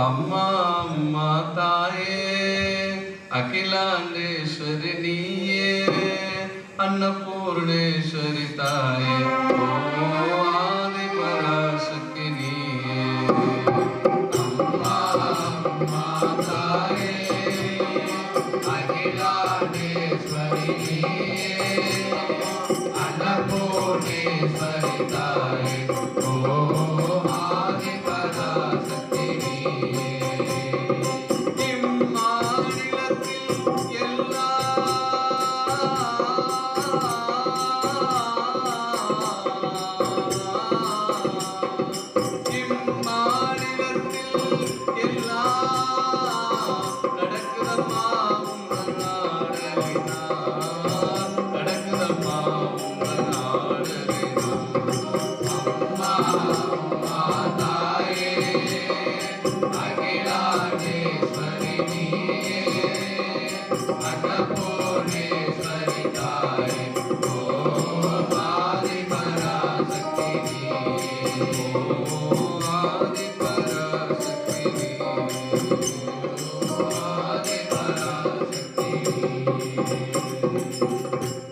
அம்மா அம்மா தாயே அகிலாண்டேஸ்வரி நீயே அன்னபூர்ணேஸ்வரி தாயே ஓ ஆதி பராசக்தி நீயே அம்மா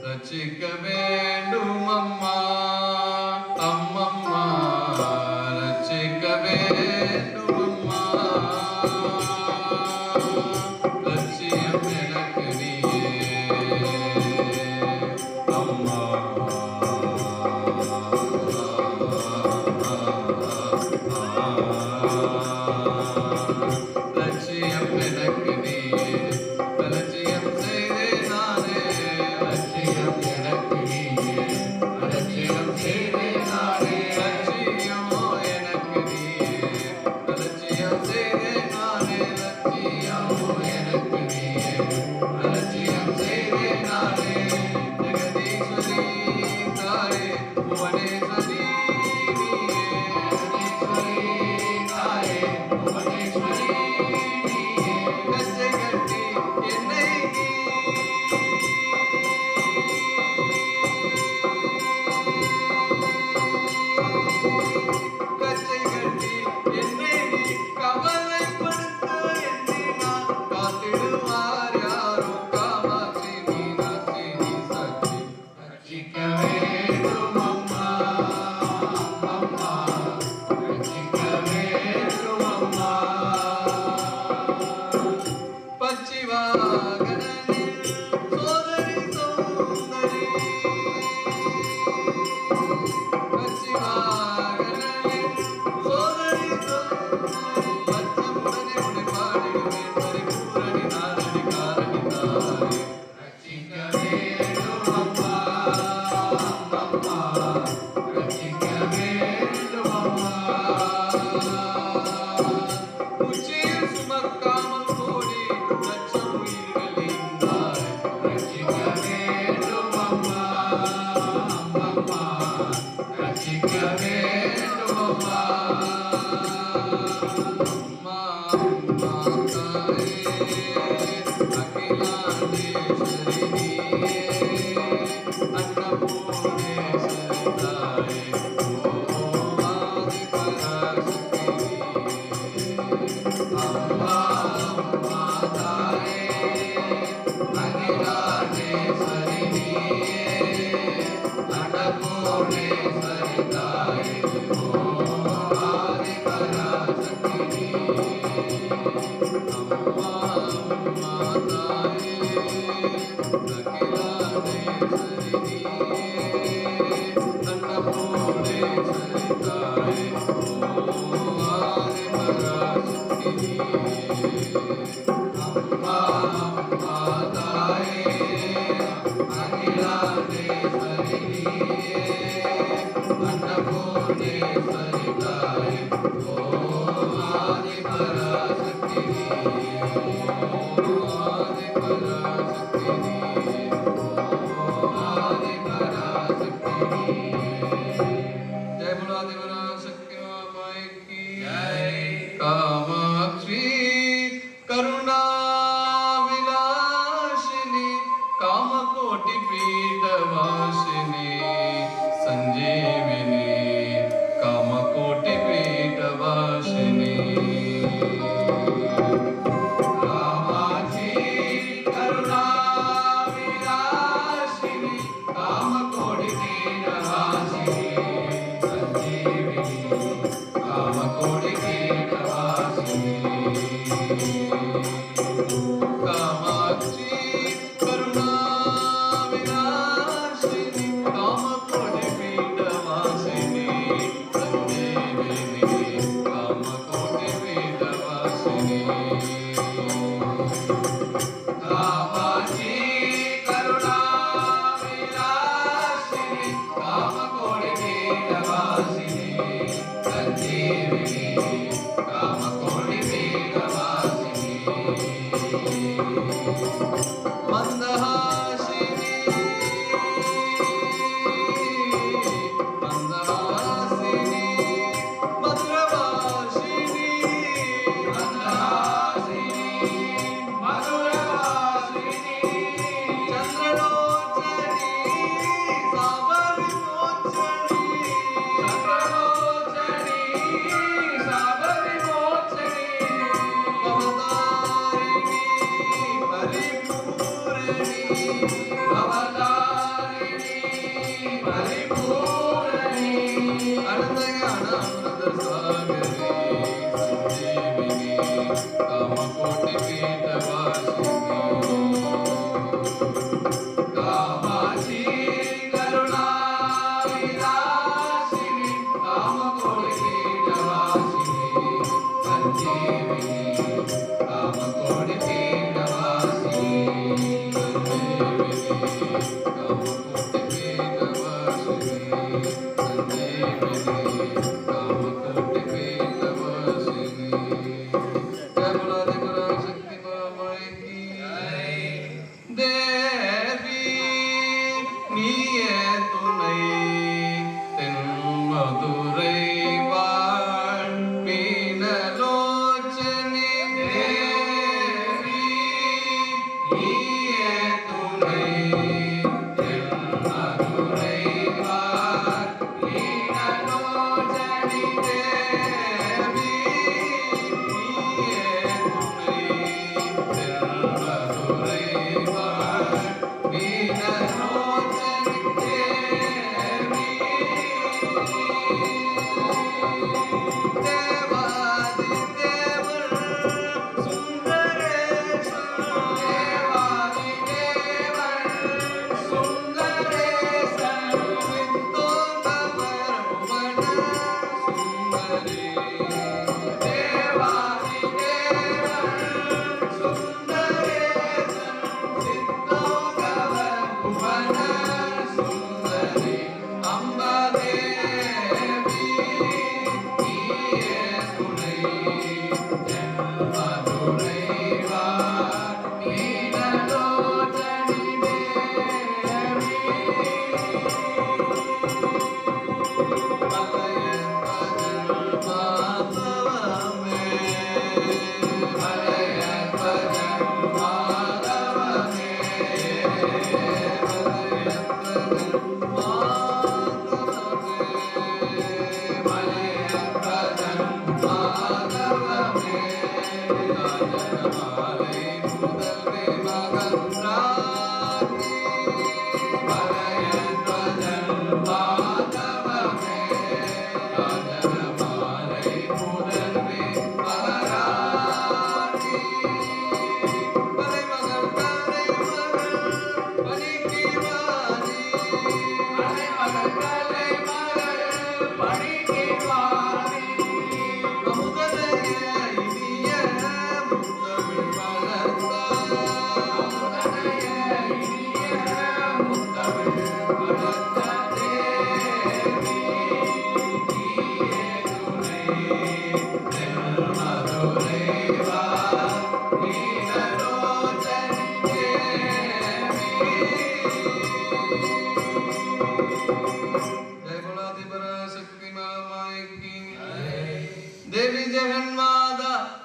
ரட்சிக்க வேண்டும் அம்மா அம்மம்மா ரட்சிக்க வேண்டும் அம்மா லட்சியம் எனக்கு நீயே அம்மா லட்சியம் எனக்கு நீயே லட்சியம் செய்தே நானே லட்சியம் எனக்கு நீயே லட்சியம் செய்தே நானே லட்சியமோ எனக்கு நீயே லட்சியம் செய்தே நானே லட்சியமோ எனக்கு நீயே லட்சியம் செய்தே நானே ஜெகதீஸ்வரி தாயே புவனேஸ்வரி நீயே ஜெகதீஸ்வரி தாயே புவனேஸ்வரி நீயே கச்சை கட்டி என்னை கச்சை கட்டி என்னை நீ கவலைப்படுத்த எண்ணினான் காத்திடுவார் யாரோ காமாட்சி மீனாட்சி நீ சக்தி ரட்சிக்க வேண்டும் அம்மா அம்மா ரட்சிக்க வேண்டும் அம்மா பச்சிவாகனில் சோதரி சௌந்தரி பச்சிவாகனில் சோதரி சௌந்தரி பச்சமுடனே உன்னை பாடிடுவேன் பரிபூரணி நாரணி காரணி தாயே ரட்சிக்க வேண்டும் அம்மா அம்மா ரட்சிக்க வேண்டும் அம்மா உச்சியில் சுமக்காமல் ஓடி லட்சம் உயிர்கள் ஈந்தாய் ரட்சிக்க வேண்டும் அம்மா அம்மம்மா ரட்சிக்க வேண்டும் அம்மா அம்மா அம்மா தாயே அகிலாண்டேஸ்வரி நீயே அன்னபூர்ணேஸ்வரி தாயே ஓ ஆதி பராசக்தி அம்மா அம்மா தாயே அகிலாண்டேஸ்வரி நீயே அன்னபூர்ணேஸ்வரி தாயே ஓ ஆதி பராசக்தி அம்மா அம்மா தாயே அகிலாண்டேஸ்வரி நீயே அன்னபூர்ணேஸ்வரி தாயே ஓ ஆதி பராசக்தி அம்மா அம்மா தாயே அகிலாண்டேஸ்வரி நீயே அன்னபூர்ணேஸ்வரி தாயே ஓ ஆதி பராசக்தி ஓ ஆதி பராசக்தி ஓ ஆதி பராசக்தி जय बोलो आदिपराशक्ति माई की जय कामाक्षी करुणा विलासिनी कामकोटि पीठवासिनी संजीविनी कामकोटि पीठवासिनी कामाक्षी करुणा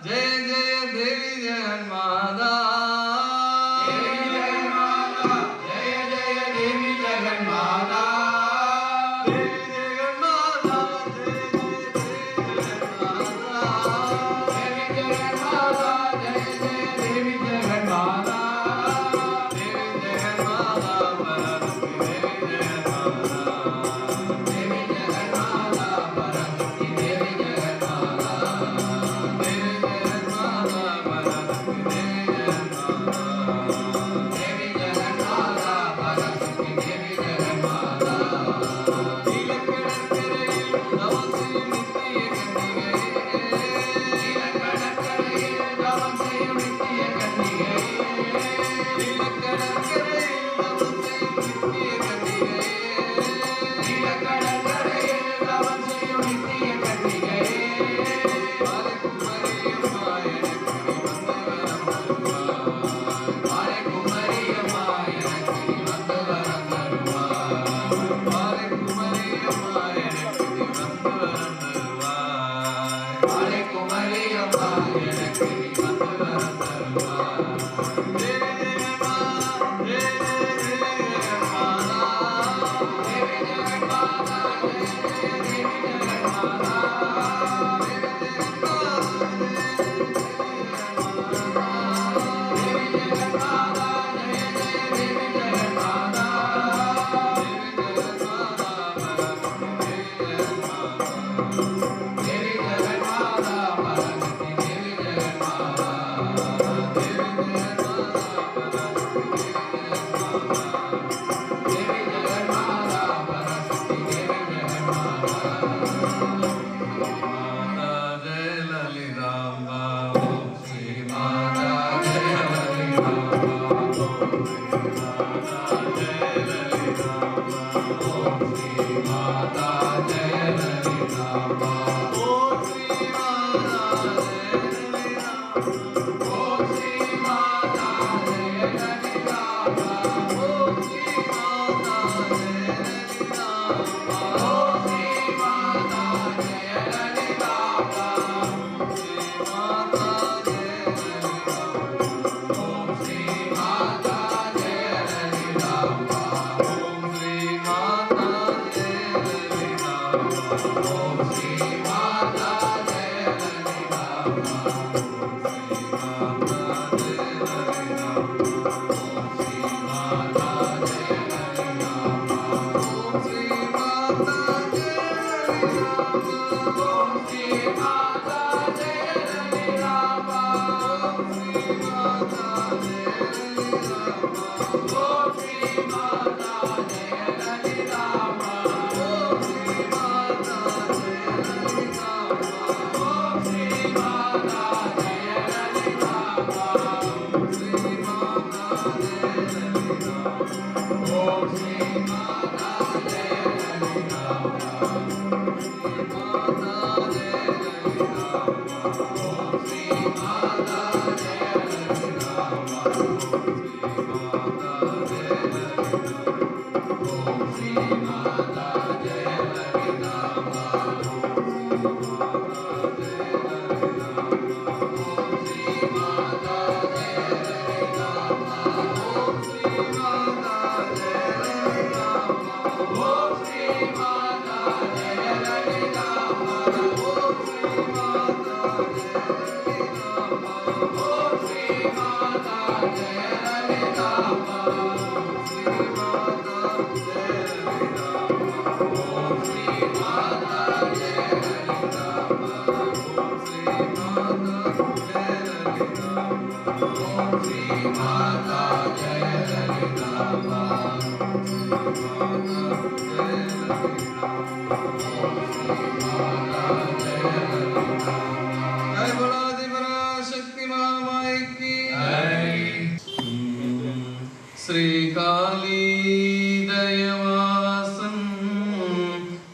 जय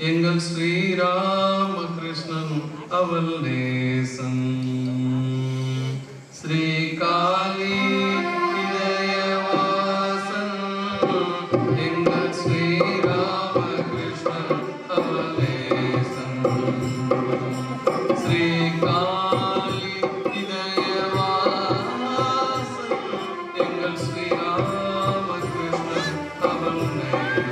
எங்கள் ஸ்ரீராமகிருஷ்ணன் அவள் நேசன் ஸ்ரீகாலி இதயவாசன் எங்கள் ஸ்ரீராமகிருஷ்ணன் அவள் நேசன் ஸ்ரீகாலி இதயவாசன் எங்கள் ஸ்ரீராமகிருஷ்ணன் அவள் நேசன்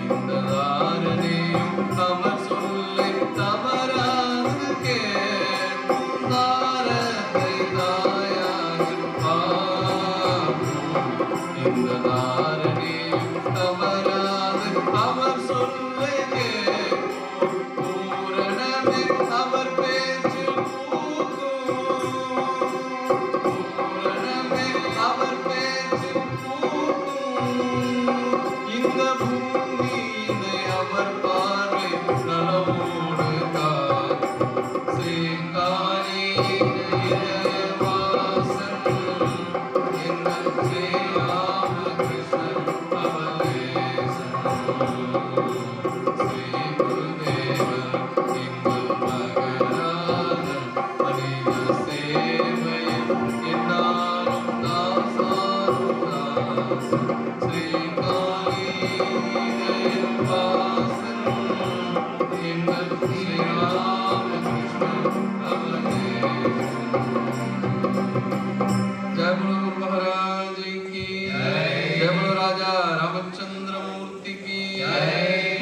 இந்த இந்த தாரணியும் தவறாது அவர் சொல்லை கேட்போம். பூரணமே அவர் பேச்சில் பூக்கும். பூரணமே அவர் பேச்சில் பூக்கும். இந்த பூமியினை அவர் பார்வை நலமோடு காக்கும். சேங்காலியிலே வாசன் எங்கள் ஸ்ரீராமகிருஷ்ணன் அவலேசன். ஸ்ரீகுருதேவர் எங்கள் மகராஜன் மனித சேவையில் என்னாலும் தாசாரும் தாசன். ஸ்ரீகாலியிலே வாசன் எங்கள் ஸ்ரீராமகிருஷ்ணன் அவலேசன். जय बोलो गुरु महाराज की जय बोलो राजा रामचंद्र मूर्ति की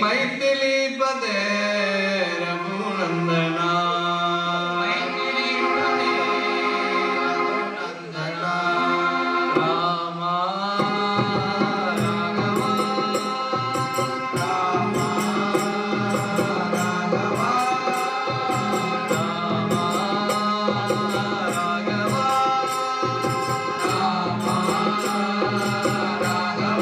मैथिली पदे रघुनंदना मैथिली पदे रघुनंदना रामा राघवा रामा राघवा रामा राघवा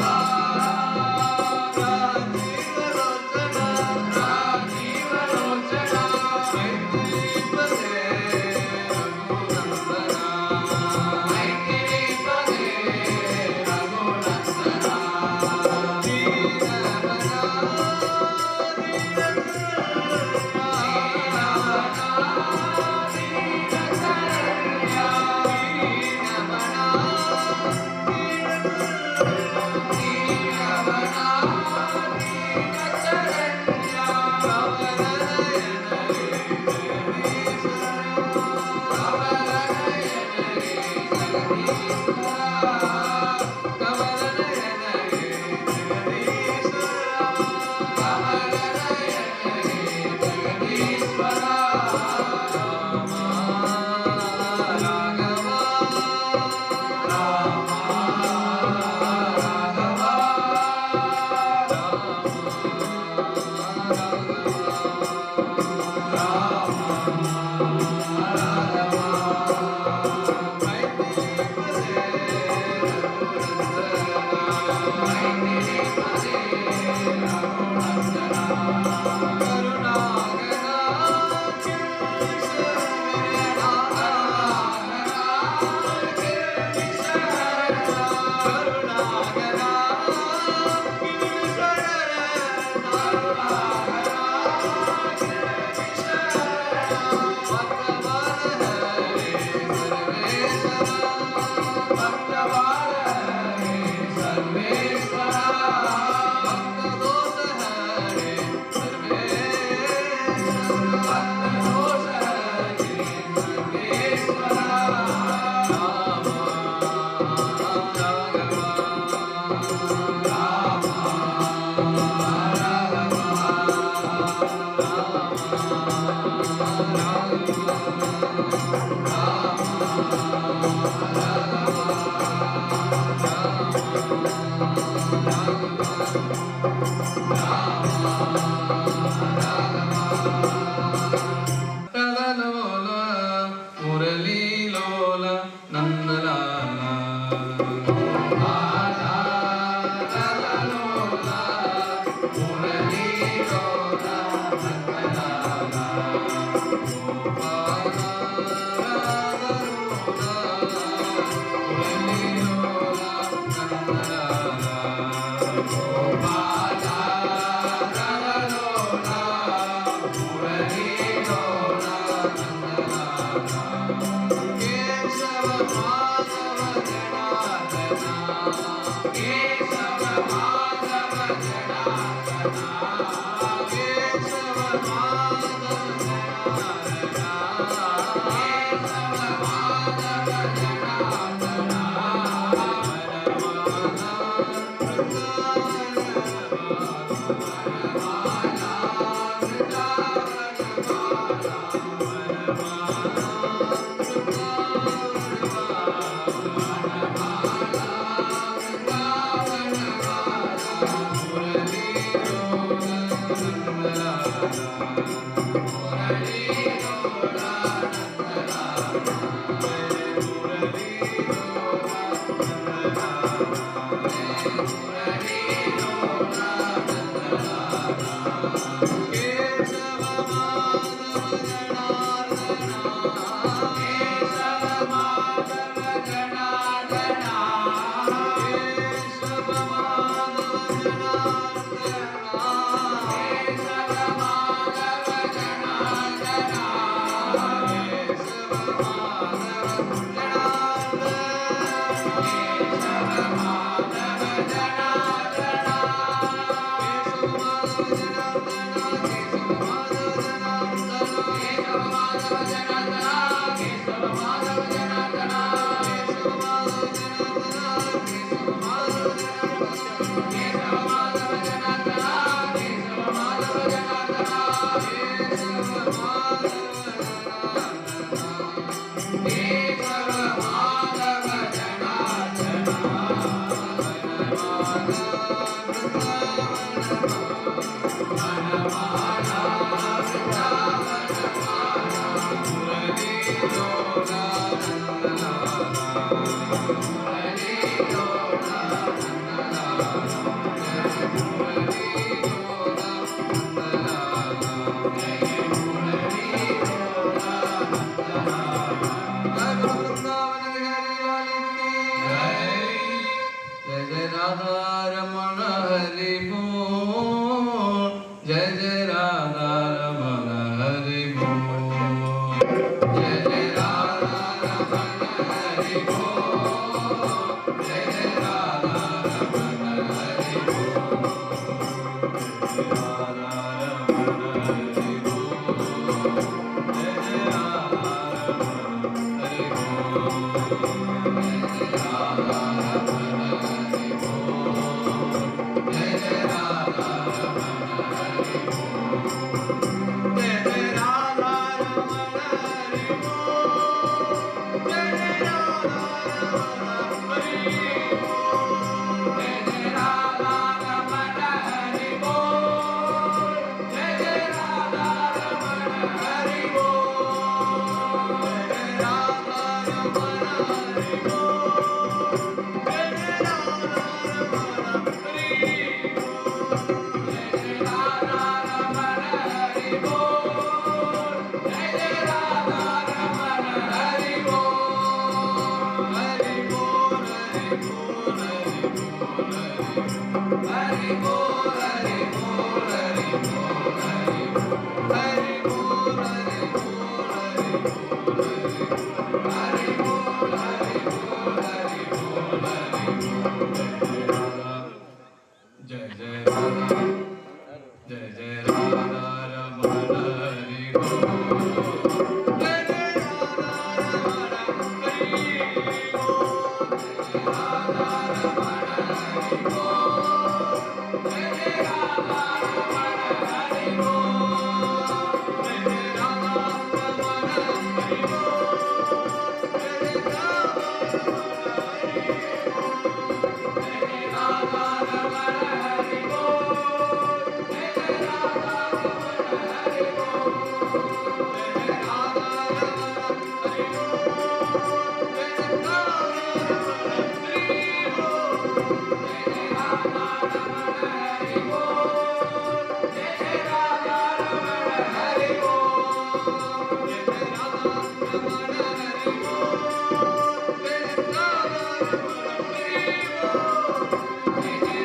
Bye.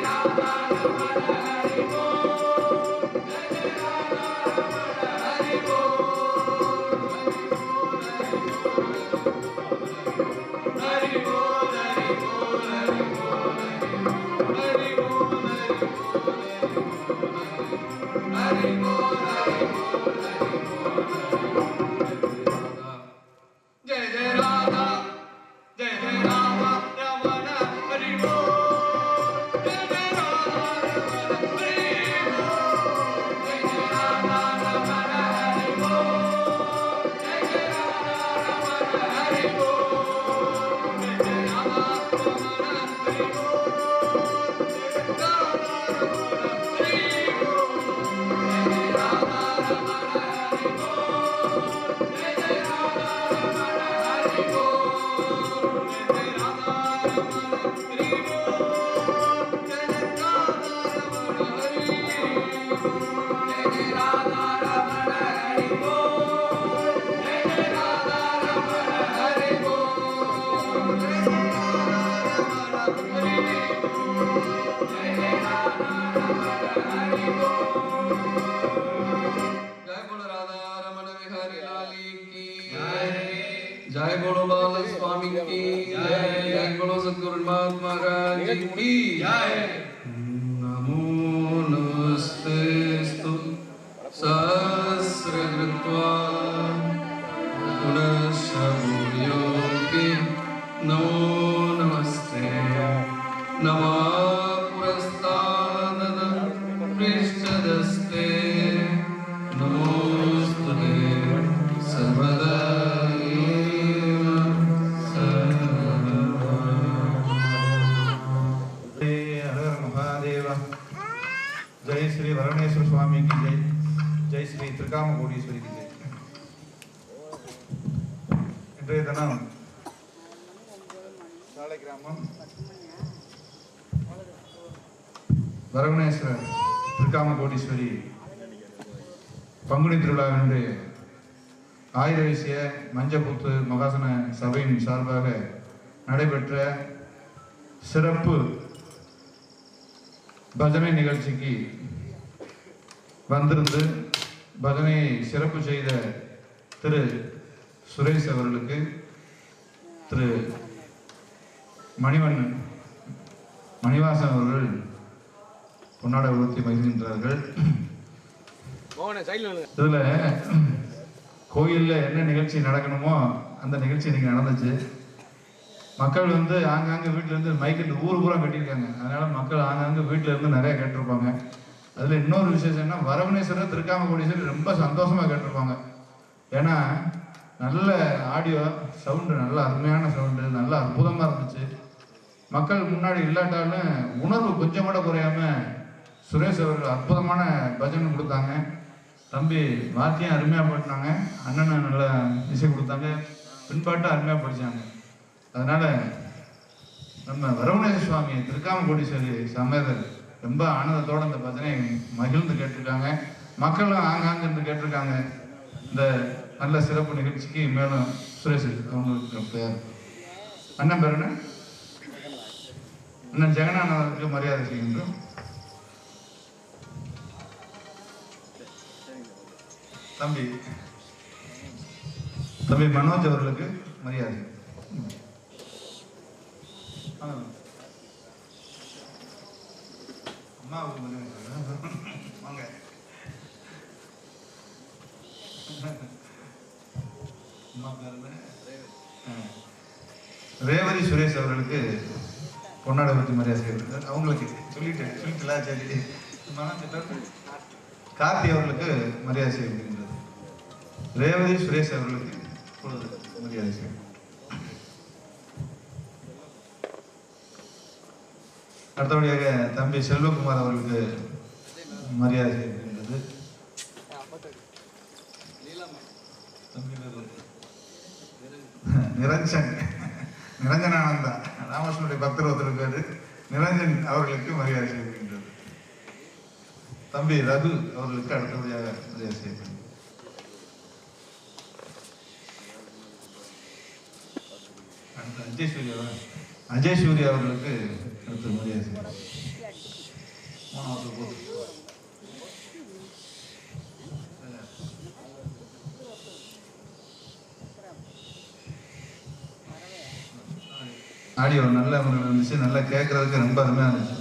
Radha नमो नमस्तेस्तु सहस्रकृत्वा पुनश्च भूयोऽपि नमो नमस्ते नमः पुरस्तादत पृष्ठदस्ते नमोस्तुते सर्वदा जय श्री वरणेश्वर स्वामी की जय, जय श्री त्रिकामकोडीश्वरी की जय. இன்றைய தினம் சாலை கிராமம் வரவணேஸ்வரர் திருக்காமகோடீஸ்வரி பங்குனி திருவிழாவினுடைய ஆயிரவிசிய மஞ்சப்புத்து மகாசன சபையின் சார்பாக நடைபெற்ற சிறப்பு பஜனை நிகழ்ச்சிக்கு வந்திருந்து பஜனையை சிறப்பு செய்த திரு சுரேஷ் அவர்களுக்கு, திரு மணிவாசன் அவர்கள் பொன்னாடை உறுத்தி மகிழ்கின்றார்கள். இதுல கோயில்ல என்ன நிகழ்ச்சி நடக்கணுமோ அந்த நிகழ்ச்சி இன்னைக்கு நடந்துச்சு. மக்கள் வந்து ஆங்காங்க வீட்டுல இருந்து மைக்கில் ஊர் பூரா கட்டியிருக்காங்க. அதனால மக்கள் ஆங்காங்க வீட்டுல இருந்து நிறைய கேட்டிருப்பாங்க. அதுல இன்னொரு விசேஷம் என்ன, வரவணேஸ்வரர் திருக்காமகோடீஸ்வரர் ரொம்ப சந்தோஷமா கேட்டிருப்பாங்க. ஏன்னா நல்ல ஆடியோ சவுண்டு, நல்ல அருமையான சவுண்டு, நல்ல அற்புதமா இருந்துச்சு. மக்கள் முன்னாடி இல்லாட்டாலும் உணர்வு கொஞ்சம் கூட குறையாம சுரேஷ் அவர்கள் அற்புதமான பஜனை கொடுத்தாங்க. தம்பி வாத்தியம் அருமையா பாடினாங்க, அண்ணனை நல்ல இசை கொடுத்தாங்க, பின்பாட்டு அருமையா படிச்சாங்க. அதனால நம்ம வரவணேஸ்வர சுவாமி திருக்காமகோடீஸ்வரி சமேதர் ரொம்ப ஆனந்தத்தோட இந்த பஜனை மகிழ்ந்து கேட்டிருக்காங்க. மக்களும் ஆங்காங்க இருந்து கேட்டிருக்காங்க. இந்த நல்ல சிறப்பு நிகழ்ச்சிக்கு மேலும் சுரேஷ் அவங்களுக்கு பேர் அண்ணன் பேர் என்ன, அண்ணன் ஜெகநாதனுக்கு மரியாதை செய்கின்றோம். தம்பி மனோஜ் அவர்களுக்கு மரியாதை. அம்மாவுக்கு மரியாதை வாங்க. ரேவதி சுரேஷ் அவர்களுக்கு பொன்னாடை பற்றி மரியாதை செய்கிறார். அவங்களுக்கு சொல்லிட்டுலாம் சரி. கார்த்தி அவர்களுக்கு மரியாதை செய்யப்படுகின்றது. ரேவதி சுரேஷ் அவர்களுக்கு மரியாதை செய்யும். அடுத்தபடியாக தம்பி செல்வகுமார் அவர்களுக்கு மரியாதை செய்யப்படுகின்றது. நிரஞ்சனானந்தா ராமகிருஷ்ணனுடைய பக்தர் ஒருத்தர் பேரு நிரஞ்சன் அவர்களுக்கு மரியாதை செய்யப்படுகின்றது. தம்பி ரகு அவர்களுக்கு அடுத்தபடியாக மரியாதை செய்யப்படுகிறது. அஜய் சூர்யா அவர்களுக்கு அடுத்த மரியாதை செய்யப்படுகிறது. ஆடியோ நல்ல முறையில் இருந்துச்சு, நல்லா கேட்கறதுக்கு ரொம்ப அருமையாக இருந்துச்சு.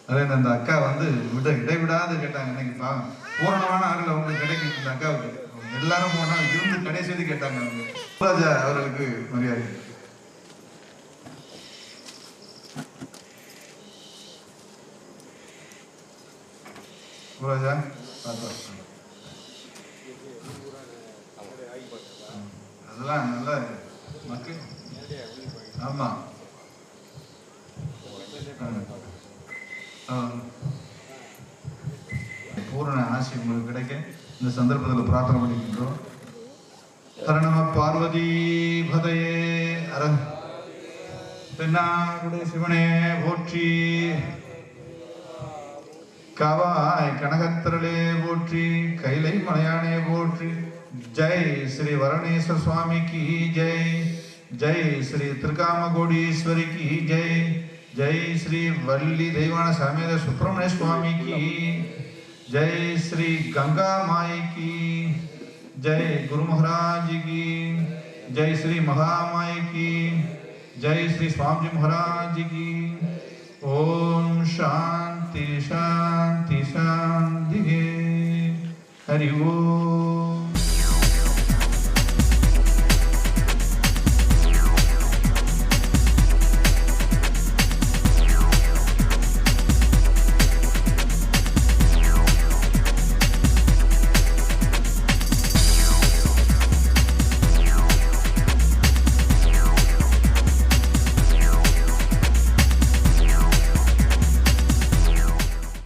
அதே அந்த அக்கா வந்து இடைவிடாது கேட்டாங்க. இன்னைக்கு பூரணமான ஆறுல அவங்களுக்கு கிடைக்கும். இந்த அக்காவுக்கு எல்லாரும் போனா இருந்து கடைசி வரைக்கும் கேட்டாங்க. அவங்க ராஜா அவர்களுக்கு மரியாதை. ராஜா அதெல்லாம் நல்ல மக்கள். ஆமா பூரண ஆசி உங்களுக்கு கிடைக்க இந்த சந்தர்ப்பத்தில் பிரார்த்தனை பண்ணிக்கின்றோம். ஹரணம பார்வதி பதையே அர தென்னாடுடைய சிவனே போற்றி, காவாய் கனகத்திரளே போற்றி, கைலை மலையானே போற்றி. ஜெய் ஸ்ரீ வரவணேஸ்வர சுவாமி की जय, जय श्री त्रिकामगोडीश्वरी की जय, जय श्री वल्ली दैवान समेत सुब्रमण्य स्वामी की जय, श्री गंगा माई की जय, गुरु महाराज की जय, श्री महामाई की जय, श्री स्वामी महाराज की ஹரி ஓம்